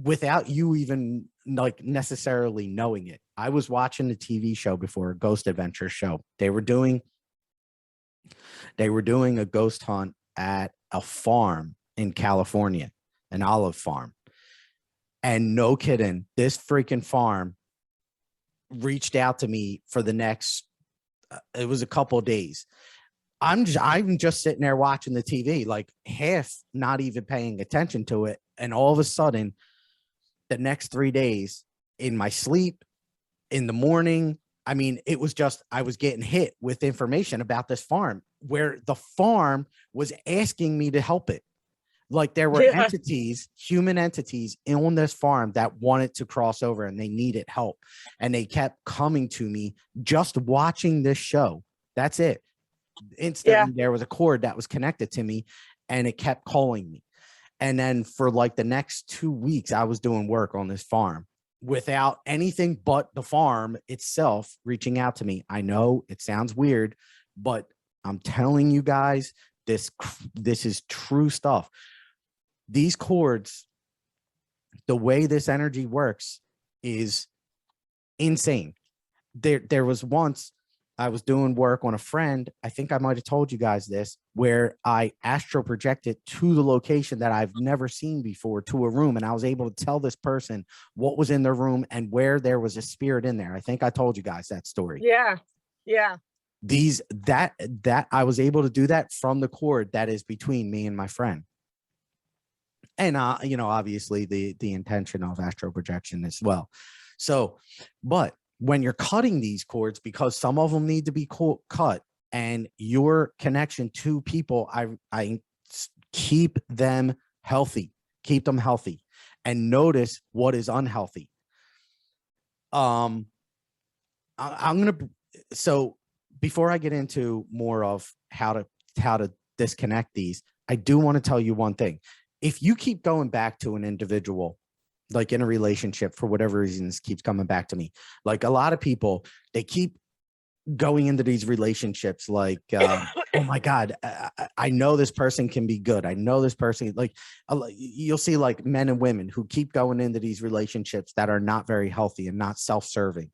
A: without you even like necessarily knowing it. I was watching the TV show before, a ghost adventure show. They were doing a ghost hunt at a farm in California, an olive farm. And no kidding, this freaking farm reached out to me for the next, it was a couple of days. I'm just sitting there watching the TV, like half not even paying attention to it. And all of a sudden, the next 3 days, in my sleep, in the morning, I mean, it was just, I was getting hit with information about this farm, where the farm was asking me to help it. Like there were entities, human entities on this farm that wanted to cross over and they needed help. And they kept coming to me just watching this show. That's it. Instantly, there was a cord that was connected to me and it kept calling me. And then for like the next 2 weeks, I was doing work on this farm without anything but the farm itself reaching out to me. I know it sounds weird, but I'm telling you guys, this is true stuff. These cords, the way this energy works is insane. There was once I was doing work on a friend. I think I might have told you guys this, where I astral projected to the location that I've never seen before, to a room. And I was able to tell this person what was in their room and where there was a spirit in there. I think I told you guys that story.
B: Yeah. Yeah.
A: That I was able to do that from the cord that is between me and my friend. And, you know, obviously the intention of astral projection as well. So, but when you're cutting these cords, because some of them need to be cut, and your connection to people, I keep them healthy, and notice what is unhealthy. I'm going to, so before I get into more of how to disconnect these, I do want to tell you one thing. If you keep going back to an individual, like in a relationship, for whatever reasons, keeps coming back to me, like a lot of people, they keep going into these relationships like, oh my God, I know this person can be good. I know this person, like you'll see like men and women who keep going into these relationships that are not very healthy and not self-serving.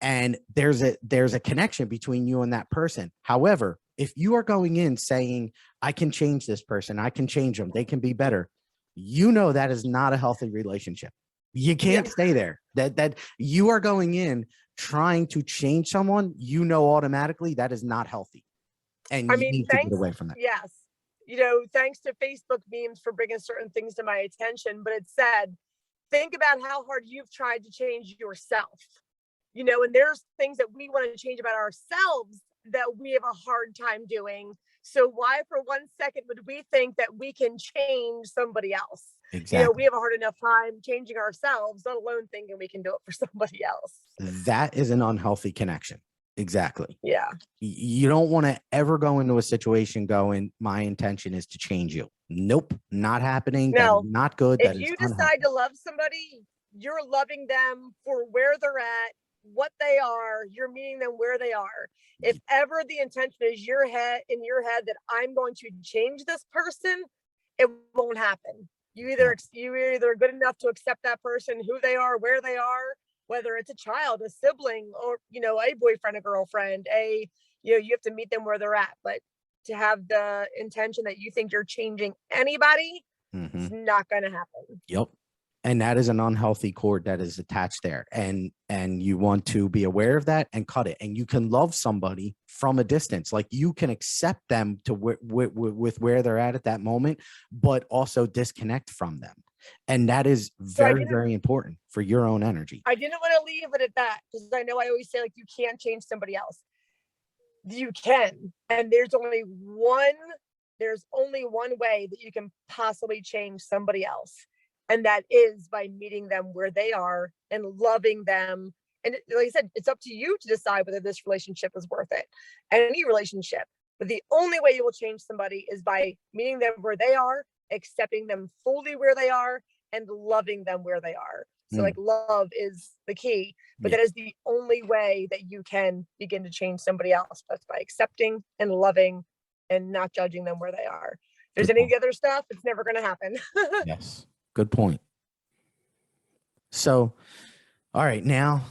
A: And there's a connection between you and that person. However, if you are going in saying, I can change this person, I can change them, they can be better, you know that is not a healthy relationship. You can't stay there. That you are going in trying to change someone, you know automatically that is not healthy. And you need to get away from that.
B: Yes. You know, thanks to Facebook memes for bringing certain things to my attention, but it said, think about how hard you've tried to change yourself. You know, and there's things that we want to change about ourselves that we have a hard time doing. So why for 1 second would we think that we can change somebody else? Exactly. You know, we have a hard enough time changing ourselves, let alone thinking we can do it for somebody else.
A: That is an unhealthy connection. Exactly.
B: Yeah.
A: You don't want to ever go into a situation going, my intention is to change you. Nope, not happening. No, not good.
B: If you decide to love somebody, you're loving them for where they're at, what they are. You're meeting them where they are. If ever the intention is in your head that I'm going to change this person, it won't happen. You're either good enough to accept that person, who they are, where they are, whether it's a child, a sibling, or, you know, a boyfriend, a girlfriend, you have to meet them where they're at. But to have the intention that you think you're changing anybody, it's not going to happen.
A: Yep. And that is an unhealthy cord that is attached there. And you want to be aware of that and cut it. And you can love somebody from a distance. Like you can accept them to with where they're at that moment, but also disconnect from them. And that is very, very important for your own energy.
B: I didn't want to leave it at that because I know I always say, like, you can't change somebody else. You can. And there's only one way that you can possibly change somebody else. And that is by meeting them where they are and loving them. And like I said, it's up to you to decide whether this relationship is worth it. Any relationship. But the only way you will change somebody is by meeting them where they are, accepting them fully where they are, and loving them where they are. So like love is the key, but that is the only way that you can begin to change somebody else. That's by accepting and loving and not judging them where they are. If there's any other stuff, it's never going to happen.
A: Yes. Good point. So, all right, now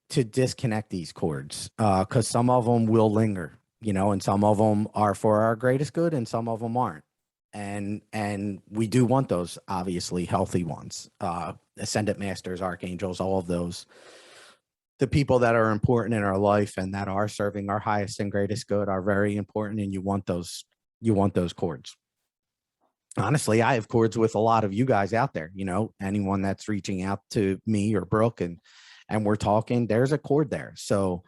A: to disconnect these cords, because some of them will linger, you know, and some of them are for our greatest good and some of them aren't. And we do want those, obviously, healthy ones, ascendant masters, archangels, all of those, the people that are important in our life and that are serving our highest and greatest good are very important. And you want those cords. Honestly, I have cords with a lot of you guys out there, you know, anyone that's reaching out to me or Brooke and we're talking, there's a cord there. So,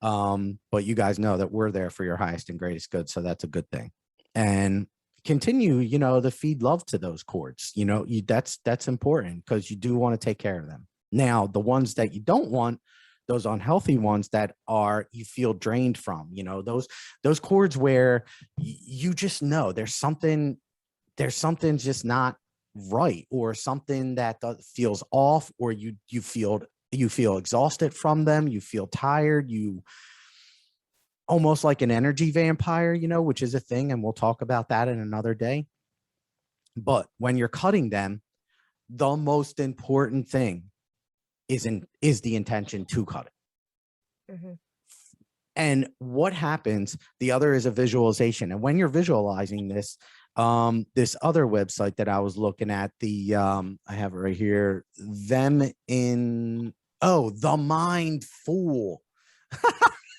A: but you guys know that we're there for your highest and greatest good. So that's a good thing. And continue, you know, to feed love to those cords, you know, that's important because you do want to take care of them. Now, the ones that you don't want, those unhealthy ones that are, you feel drained from, you know, those cords where you just know there's something just not right, or something that feels off, or you feel exhausted from them. You feel tired. You almost like an energy vampire, you know, which is a thing. And we'll talk about that in another day. But when you're cutting them, the most important thing is the intention to cut it. Mm-hmm. And what happens, the other is a visualization. And when you're visualizing this, this other website that I was looking at, I have it right here, The Mind Fool.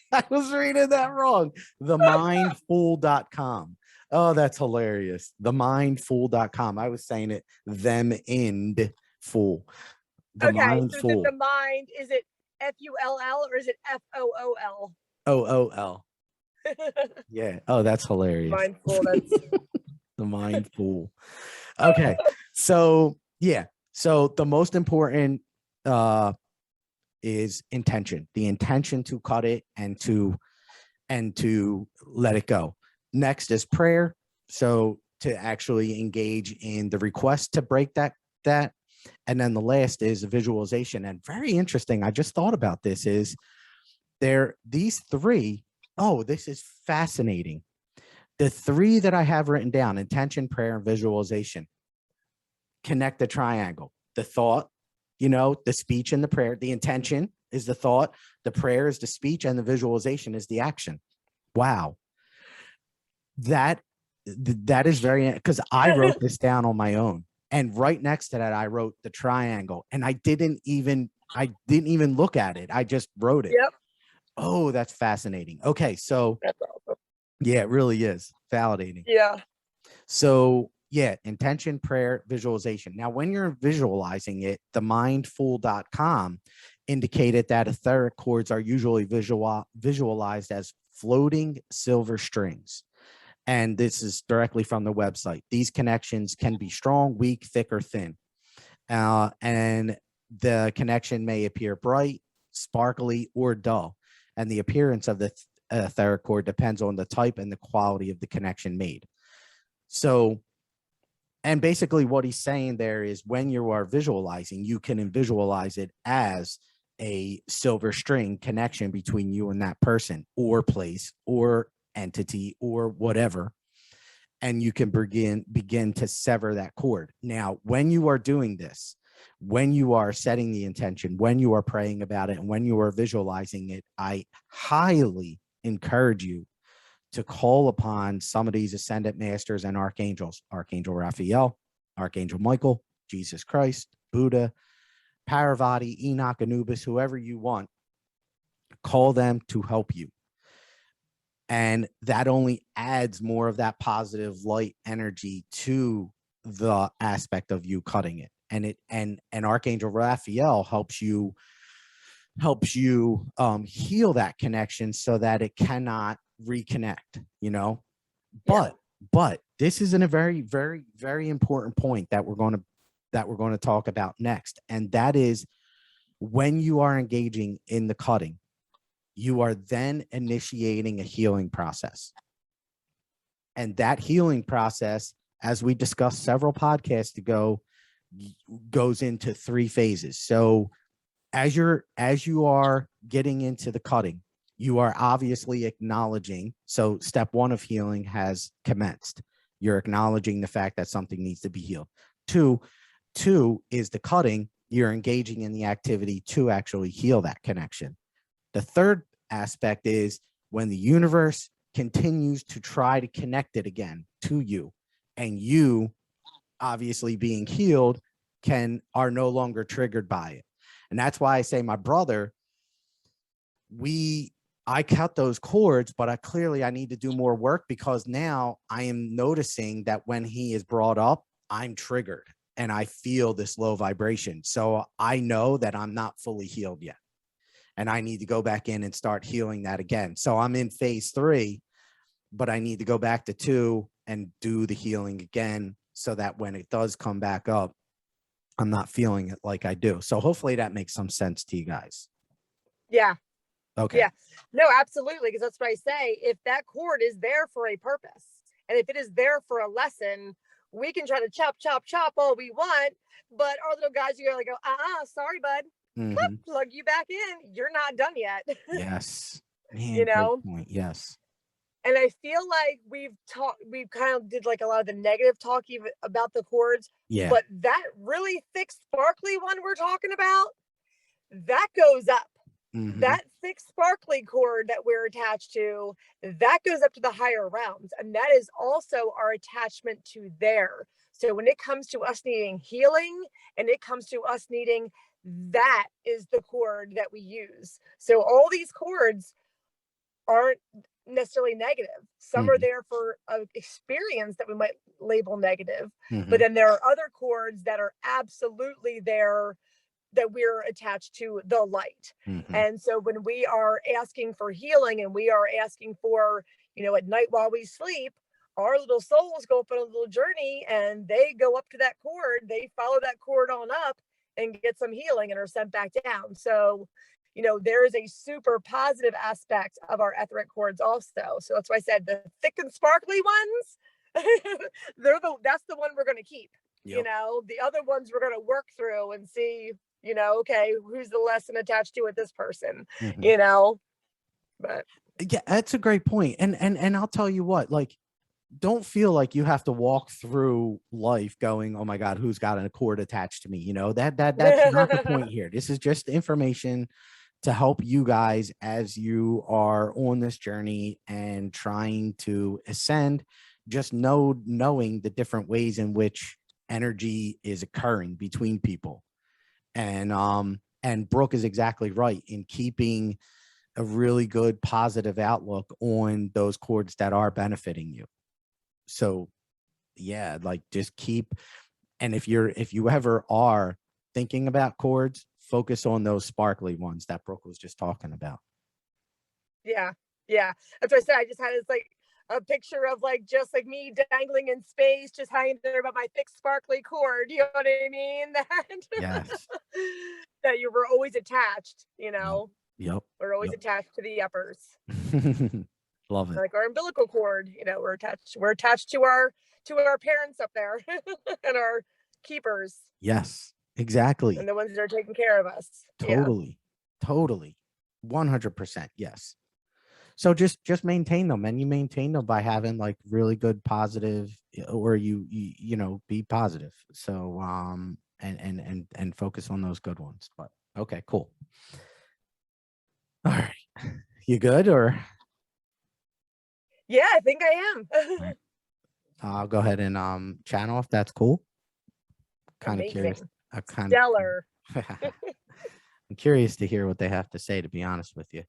A: I was reading that wrong. TheMindFool.com. Oh, that's hilarious. TheMindFool.com. I was saying it, them end fool. The Mind Fool.
B: The mind, is it FULL or is it FOOL?
A: OOL. Yeah. Oh, that's hilarious.
B: Mindful. That's
A: the Mind Fool. Okay. So yeah. So the most important is intention. The intention to cut it and to let it go. Next is prayer. So to actually engage in the request to break that. And then the last is visualization. And very interesting, I just thought about this, is these three. Oh, this is fascinating. The three that I have written down, intention, prayer, and visualization, connect the triangle. The thought, you know, the speech and the prayer. The intention is the thought, the prayer is the speech, and the visualization is the action. Wow. That is very, because I wrote this down on my own. And right next to that, I wrote the triangle, and I didn't even look at it. I just wrote it.
B: Yep.
A: Oh, that's fascinating. Okay. So
B: that's awesome.
A: Yeah, it really is validating.
B: Yeah.
A: So yeah, intention, prayer, visualization. Now, when you're visualizing it, the mindful.com indicated that etheric cords are usually visualized as floating silver strings. And this is directly from the website. These connections can be strong, weak, thick, or thin. And the connection may appear bright, sparkly, or dull. And the appearance of the etheric cord depends on the type and the quality of the connection made. So, and basically what he's saying there is when you are visualizing, you can visualize it as a silver string connection between you and that person or place or entity or whatever. And you can begin to sever that cord. Now, when you are doing this, when you are setting the intention, when you are praying about it, and when you are visualizing it, I highly encourage you to call upon some of these ascendant masters and archangels, Archangel Raphael, Archangel Michael, Jesus Christ, Buddha, Parvati, Enoch, Anubis, whoever you want, call them to help you. And that only adds more of that positive light energy to the aspect of you cutting it. And Archangel Raphael helps you heal that connection so that it cannot reconnect, you know.
B: Yeah.
A: But this is in a very, very, very important point that we're going to talk about next. And that is, when you are engaging in the cutting, you are then initiating a healing process. And that healing process, as we discussed several podcasts ago, goes into 3 phases. So as you are getting into the cutting, you are obviously acknowledging. So step 1 of healing has commenced. You're acknowledging the fact that something needs to be healed. Two is the cutting. You're engaging in the activity to actually heal that connection. The third aspect is when the universe continues to try to connect it again to you, and you, obviously being healed, are no longer triggered by it. And that's why I say, my brother, I cut those cords, but I need to do more work, because now I am noticing that when he is brought up, I'm triggered and I feel this low vibration. So I know that I'm not fully healed yet, and I need to go back in and start healing that again. So I'm in phase 3, but I need to go back to 2 and do the healing again, so that when it does come back up, I'm not feeling it like I do. So hopefully that makes some sense to you guys.
B: Yeah.
A: Okay.
B: Yeah. No, absolutely. Because that's what I say. If that cord is there for a purpose, and if it is there for a lesson, we can try to chop all we want, but our little guys, you gotta go, sorry, bud. Plug you back in. You're not done yet.
A: Yes. Man,
B: you know?
A: great point. Yes.
B: And I feel like we've kind of did like a lot of the negative talk even about the cords.
A: Yeah.
B: But that really thick, sparkly one we're talking about, that goes up. That thick, sparkly cord that we're attached to, that goes up to the higher realms. And that is also our attachment to there. So when it comes to us needing healing, and it comes to us needing, that is the cord that we use. So all these cords aren't necessarily negative. Some are there for an experience that we might label negative, but then there are other cords that are absolutely there, that we're attached to the light. And so when we are asking for healing, and we are asking for, at night while we sleep, our little souls go up on a little journey, and they go up to that cord, they follow that cord on up and get some healing and are sent back down. So there is a super positive aspect of our etheric cords also. So that's why I said the thick and sparkly ones, that's the one we're going to keep. The other ones we're going to work through and see, okay, who's the lesson attached to with this person, but
A: yeah, that's a great point. And I'll tell you what, like, don't feel like you have to walk through life going, oh my God, who's got a cord attached to me? That's not the point here. This is just information to help you guys as you are on this journey and trying to ascend, just knowing the different ways in which energy is occurring between people. And Brooke is exactly right in keeping a really good positive outlook on those cords that are benefiting you. So yeah, like, just keep, and if you ever are thinking about cords, focus on those sparkly ones that Brooke was just talking about.
B: Yeah. That's what I said. I just had this like a picture of just like me dangling in space, just hanging there about my thick, sparkly cord. You know what I mean?
A: Yes.
B: That you were always attached.
A: Yep.
B: We're always attached to the uppers.
A: Love it.
B: Like our umbilical cord. We're attached to our parents up there and our keepers.
A: Yes. Exactly.
B: And the ones that are taking care of us.
A: Totally. 100%. Yes. So just maintain them, and you maintain them by having like really good positive, or you be positive. So and focus on those good ones. But okay, cool. All right. You good, or?
B: Yeah, I think I am.
A: Right. I'll go ahead and channel if that's cool. Kind of curious. a kind
B: Stellar.
A: I'm curious to hear what they have to say, to be honest with you.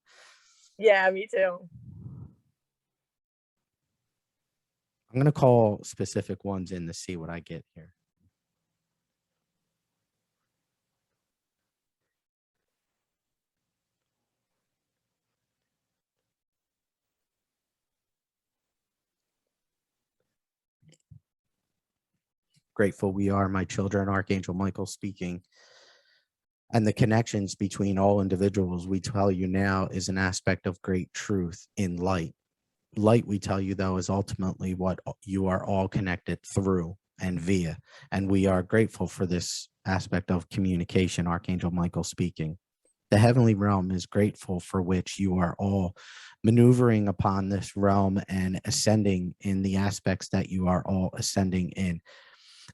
B: Yeah, me too.
A: I'm going to call specific ones in to see what I get here. Grateful we are, my children, Archangel Michael speaking. And the connections between all individuals, we tell you now, is an aspect of great truth in light. Light, we tell you, though, is ultimately what you are all connected through and via. And we are grateful for this aspect of communication, Archangel Michael speaking. The heavenly realm is grateful for which you are all maneuvering upon this realm and ascending in the aspects that you are all ascending in.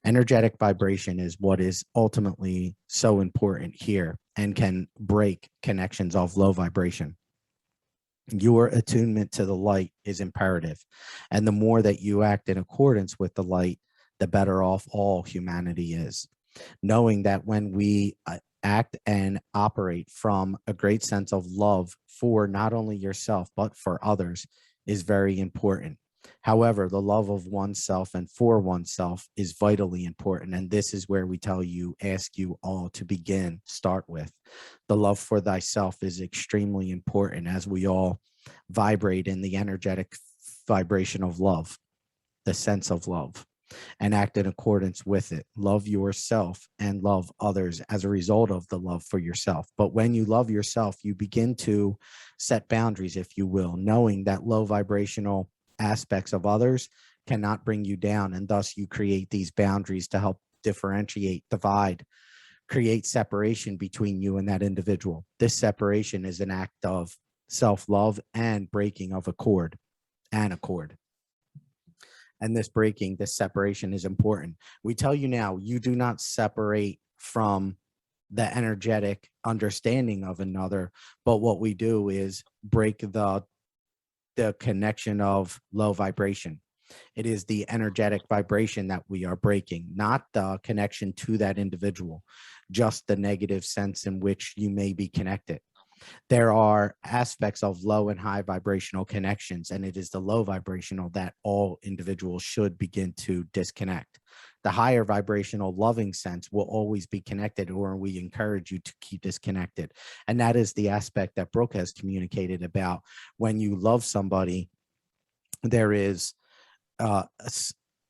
A: Energetic vibration is what is ultimately so important here and can break connections of low vibration. Your attunement to the light is imperative. And the more that you act in accordance with the light, the better off all humanity is. Knowing that when we act and operate from a great sense of love for not only yourself, but for others is very important. However, the love of oneself and for oneself is vitally important. And this is where we ask you all to begin, start with. The love for thyself is extremely important as we all vibrate in the energetic vibration of love, the sense of love, and act in accordance with it. Love yourself and love others as a result of the love for yourself. But when you love yourself, you begin to set boundaries, if you will, knowing that low vibrational aspects of others cannot bring you down. And thus you create these boundaries to help differentiate, divide, create separation between you and that individual. This separation is an act of self-love and breaking of accord. And this breaking, this separation is important. We tell you now, you do not separate from the energetic understanding of another, but what we do is break the connection of low vibration. It is the energetic vibration that we are breaking, not the connection to that individual, just the negative sense in which you may be connected. There are aspects of low and high vibrational connections, and it is the low vibrational that all individuals should begin to disconnect. The higher vibrational loving sense will always be connected, or we encourage you to keep disconnected. And that is the aspect that Brooke has communicated about. When you love somebody, there is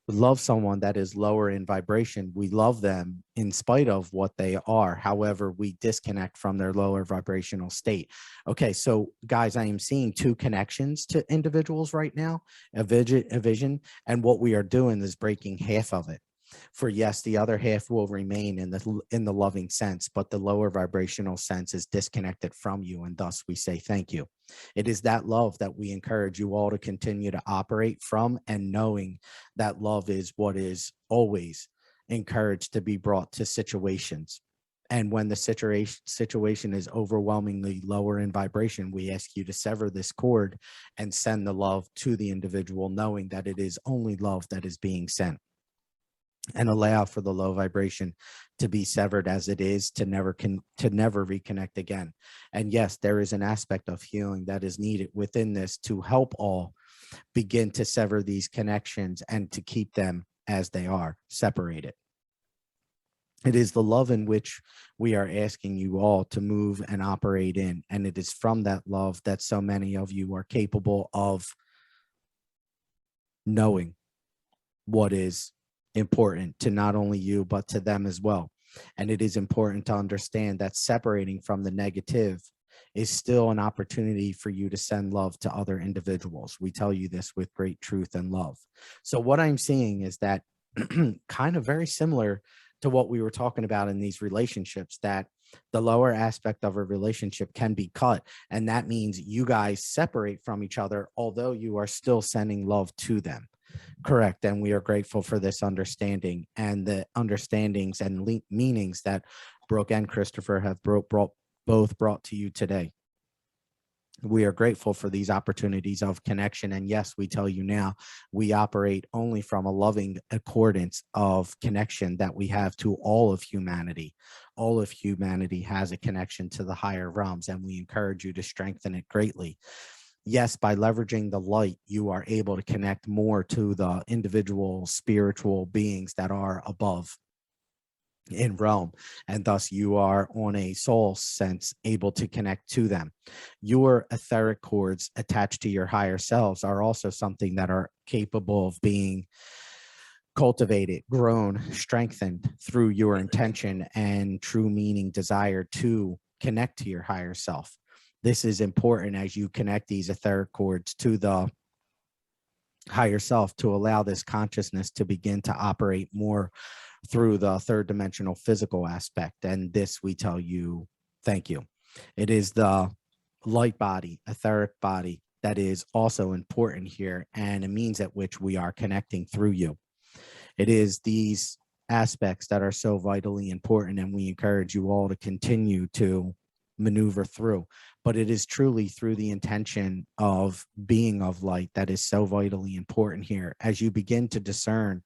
A: love someone that is lower in vibration. We love them in spite of what they are. However, we disconnect from their lower vibrational state. Okay, so guys, I am seeing two connections to individuals right now, a vision, and what we are doing is breaking half of it. For yes, the other half will remain in the loving sense, but the lower vibrational sense is disconnected from you, and thus we say thank you. It is that love that we encourage you all to continue to operate from, and knowing that love is what is always encouraged to be brought to situations. And when the situation is overwhelmingly lower in vibration, we ask you to sever this cord and send the love to the individual, knowing that it is only love that is being sent. And allow for the low vibration to be severed as it is, to never reconnect again. And yes, there is an aspect of healing that is needed within this to help all begin to sever these connections and to keep them as they are, separated. It is the love in which we are asking you all to move and operate in. And it is from that love that so many of you are capable of knowing what is important to not only you, but to them as well. And it is important to understand that separating from the negative is still an opportunity for you to send love to other individuals. We tell you this with great truth and love. So what I'm seeing is that kind of very similar to what we were talking about in these relationships, that the lower aspect of a relationship can be cut. And that means you guys separate from each other, although you are still sending love to them. Correct. And we are grateful for this understanding and the understandings and meanings that Brooke and Christopher have both brought to you today. We are grateful for these opportunities of connection. And yes, we tell you now, we operate only from a loving accordance of connection that we have to all of humanity. All of humanity has a connection to the higher realms, and we encourage you to strengthen it greatly. Yes, by leveraging the light, you are able to connect more to the individual spiritual beings that are above in realm, and thus you are on a soul sense able to connect to them. Your etheric cords attached to your higher selves are also something that are capable of being cultivated, grown, strengthened through your intention and true meaning desire to connect to your higher self. This is important as you connect these etheric cords to the higher self, to allow this consciousness to begin to operate more through the third dimensional physical aspect. And this, we tell you, thank you. It is the light body, etheric body, that is also important here, and a means at which we are connecting through you. It is these aspects that are so vitally important, and we encourage you all to continue to maneuver through. But it is truly through the intention of being of light that is so vitally important here. As you begin to discern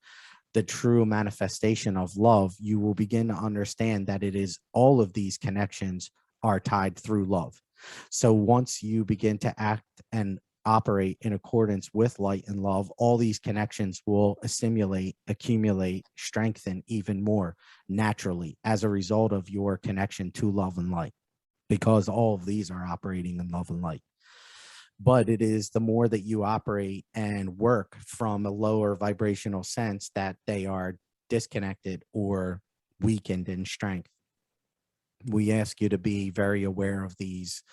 A: the true manifestation of love, you will begin to understand that it is all of these connections are tied through love. So once you begin to act and operate in accordance with light and love, all these connections will assimilate, accumulate, strengthen even more naturally as a result of your connection to love and light, because all of these are operating in love and light. But it is the more that you operate and work from a lower vibrational sense that they are disconnected or weakened in strength. We ask you to be very aware of these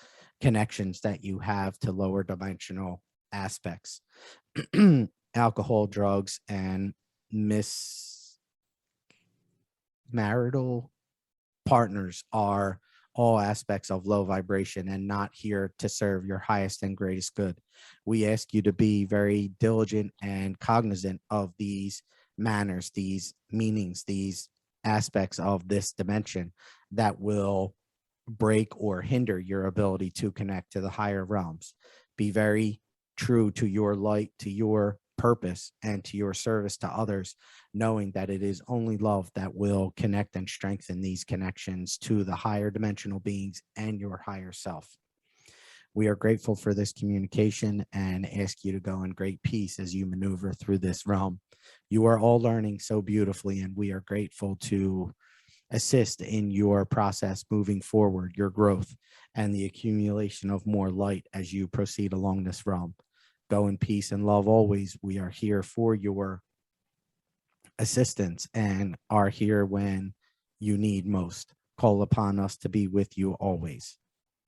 A: connections that you have to lower dimensional aspects. Alcohol, drugs, and marital partners are all aspects of low vibration and not here to serve your highest and greatest good. We ask you to be very diligent and cognizant of these manners, these meanings, these aspects of this dimension that will break or hinder your ability to connect to the higher realms. Be very true to your light, to your purpose, and to your service to others, knowing that it is only love that will connect and strengthen these connections to the higher dimensional beings and your higher self. We are grateful for this communication and ask you to go in great peace as you maneuver through this realm. You are all learning so beautifully, and we are grateful to assist in your process moving forward, your growth, and the accumulation of more light as you proceed along this realm. Go in peace and love always. We are here for your assistance and are here when you need most. Call upon us to be with you always.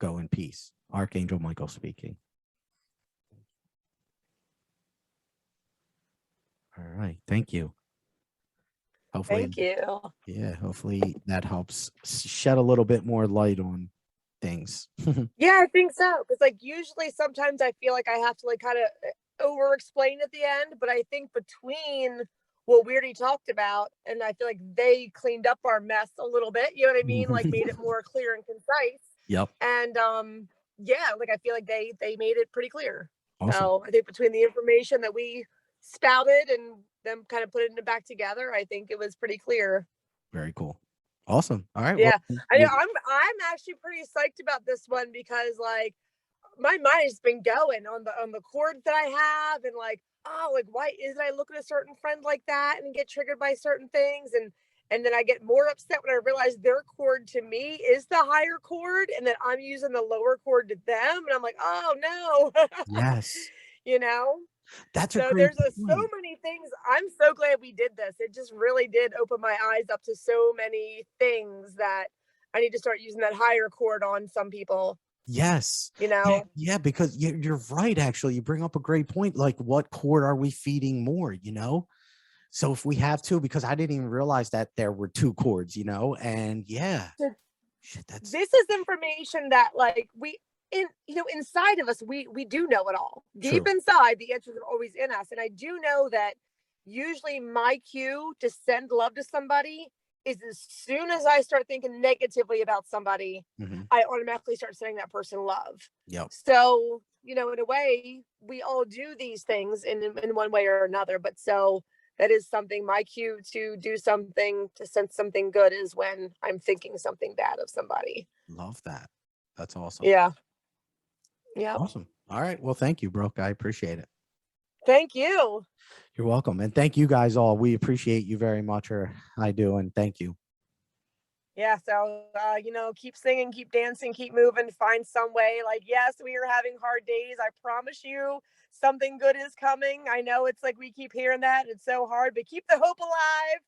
A: Go in peace. Archangel Michael speaking. All right. Thank you. Hopefully,
B: Thank you.
A: yeah, hopefully that helps shed a little bit more light on things.
B: Yeah, I think so. Because like usually sometimes I feel like I have to like kind of over explain at the end, but I think between what we already talked about and I feel like they cleaned up our mess a little bit, you know what I mean? Like made it more clear and concise.
A: Yep.
B: And yeah, like I feel like they made it pretty clear.
A: Awesome.
B: So I think between the information that we spouted and them kind of putting it back together, I think it was pretty clear.
A: Very cool. Awesome. All right.
B: Yeah,
A: well,
B: I know. I'm actually pretty psyched about this one because like my mind has been going on the chords that I have and like, oh, like why isn't I looking at a certain friend like that and get triggered by certain things and then I get more upset when I realize their chord to me is the higher chord and that I'm using the lower chord to them and I'm like, oh no.
A: yes.
B: You know?
A: That's a
B: So
A: great
B: there's so
A: point.
B: many things. I'm so glad we did this. It just really did open my eyes up to so many things that I need to start using that higher chord on some people,
A: Yes.
B: you know?
A: Yeah, because you're right. Actually, you bring up a great point. Like, what chord are we feeding more? So if we have two, because I didn't even realize that there were two chords. And yeah, shit, that's
B: This is information that like inside of us we do know it all. Deep
A: true.
B: inside the answers are always in us. And I do know that usually my cue to send love to somebody is as soon as I start thinking negatively about somebody, I automatically start sending that person love.
A: Yep.
B: So, you know, in a way, we all do these things in one way or another. But so that is something, my cue to do something, to send something good, is when I'm thinking something bad of somebody.
A: Love that. That's awesome.
B: Yeah. Yeah.
A: Awesome. All right. Well, thank you, Brooke. I appreciate it.
B: Thank you.
A: You're welcome. And thank you guys all. We appreciate you very much, or I do. And thank you.
B: Yeah. So, you know, keep singing, keep dancing, keep moving, find some way. Like, yes, we are having hard days. I promise you something good is coming. I know it's like we keep hearing that. It's so hard, but keep the hope alive.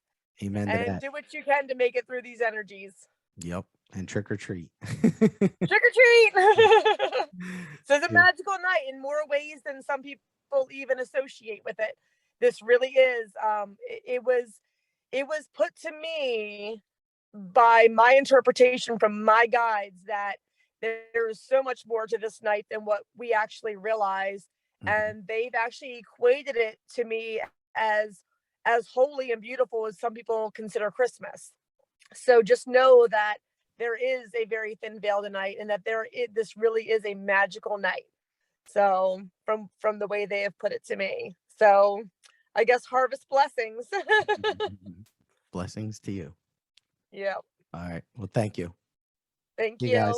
A: Amen to
B: And
A: that.
B: do what you can to make it through these energies.
A: Yep. And trick or treat.
B: Trick or treat. So it's a magical night in more ways than some people even associate with it. This really is. It was put to me by my interpretation from my guides that there is so much more to this night than what we actually realize. And they've actually equated it to me as holy and beautiful as some people consider Christmas. So just know that there is a very thin veil tonight, and that this really is a magical night. So from the way they have put it to me. So I guess harvest blessings.
A: Blessings to you.
B: Yeah.
A: All right. Well, thank you.
B: Thank
A: You
B: you.
A: guys.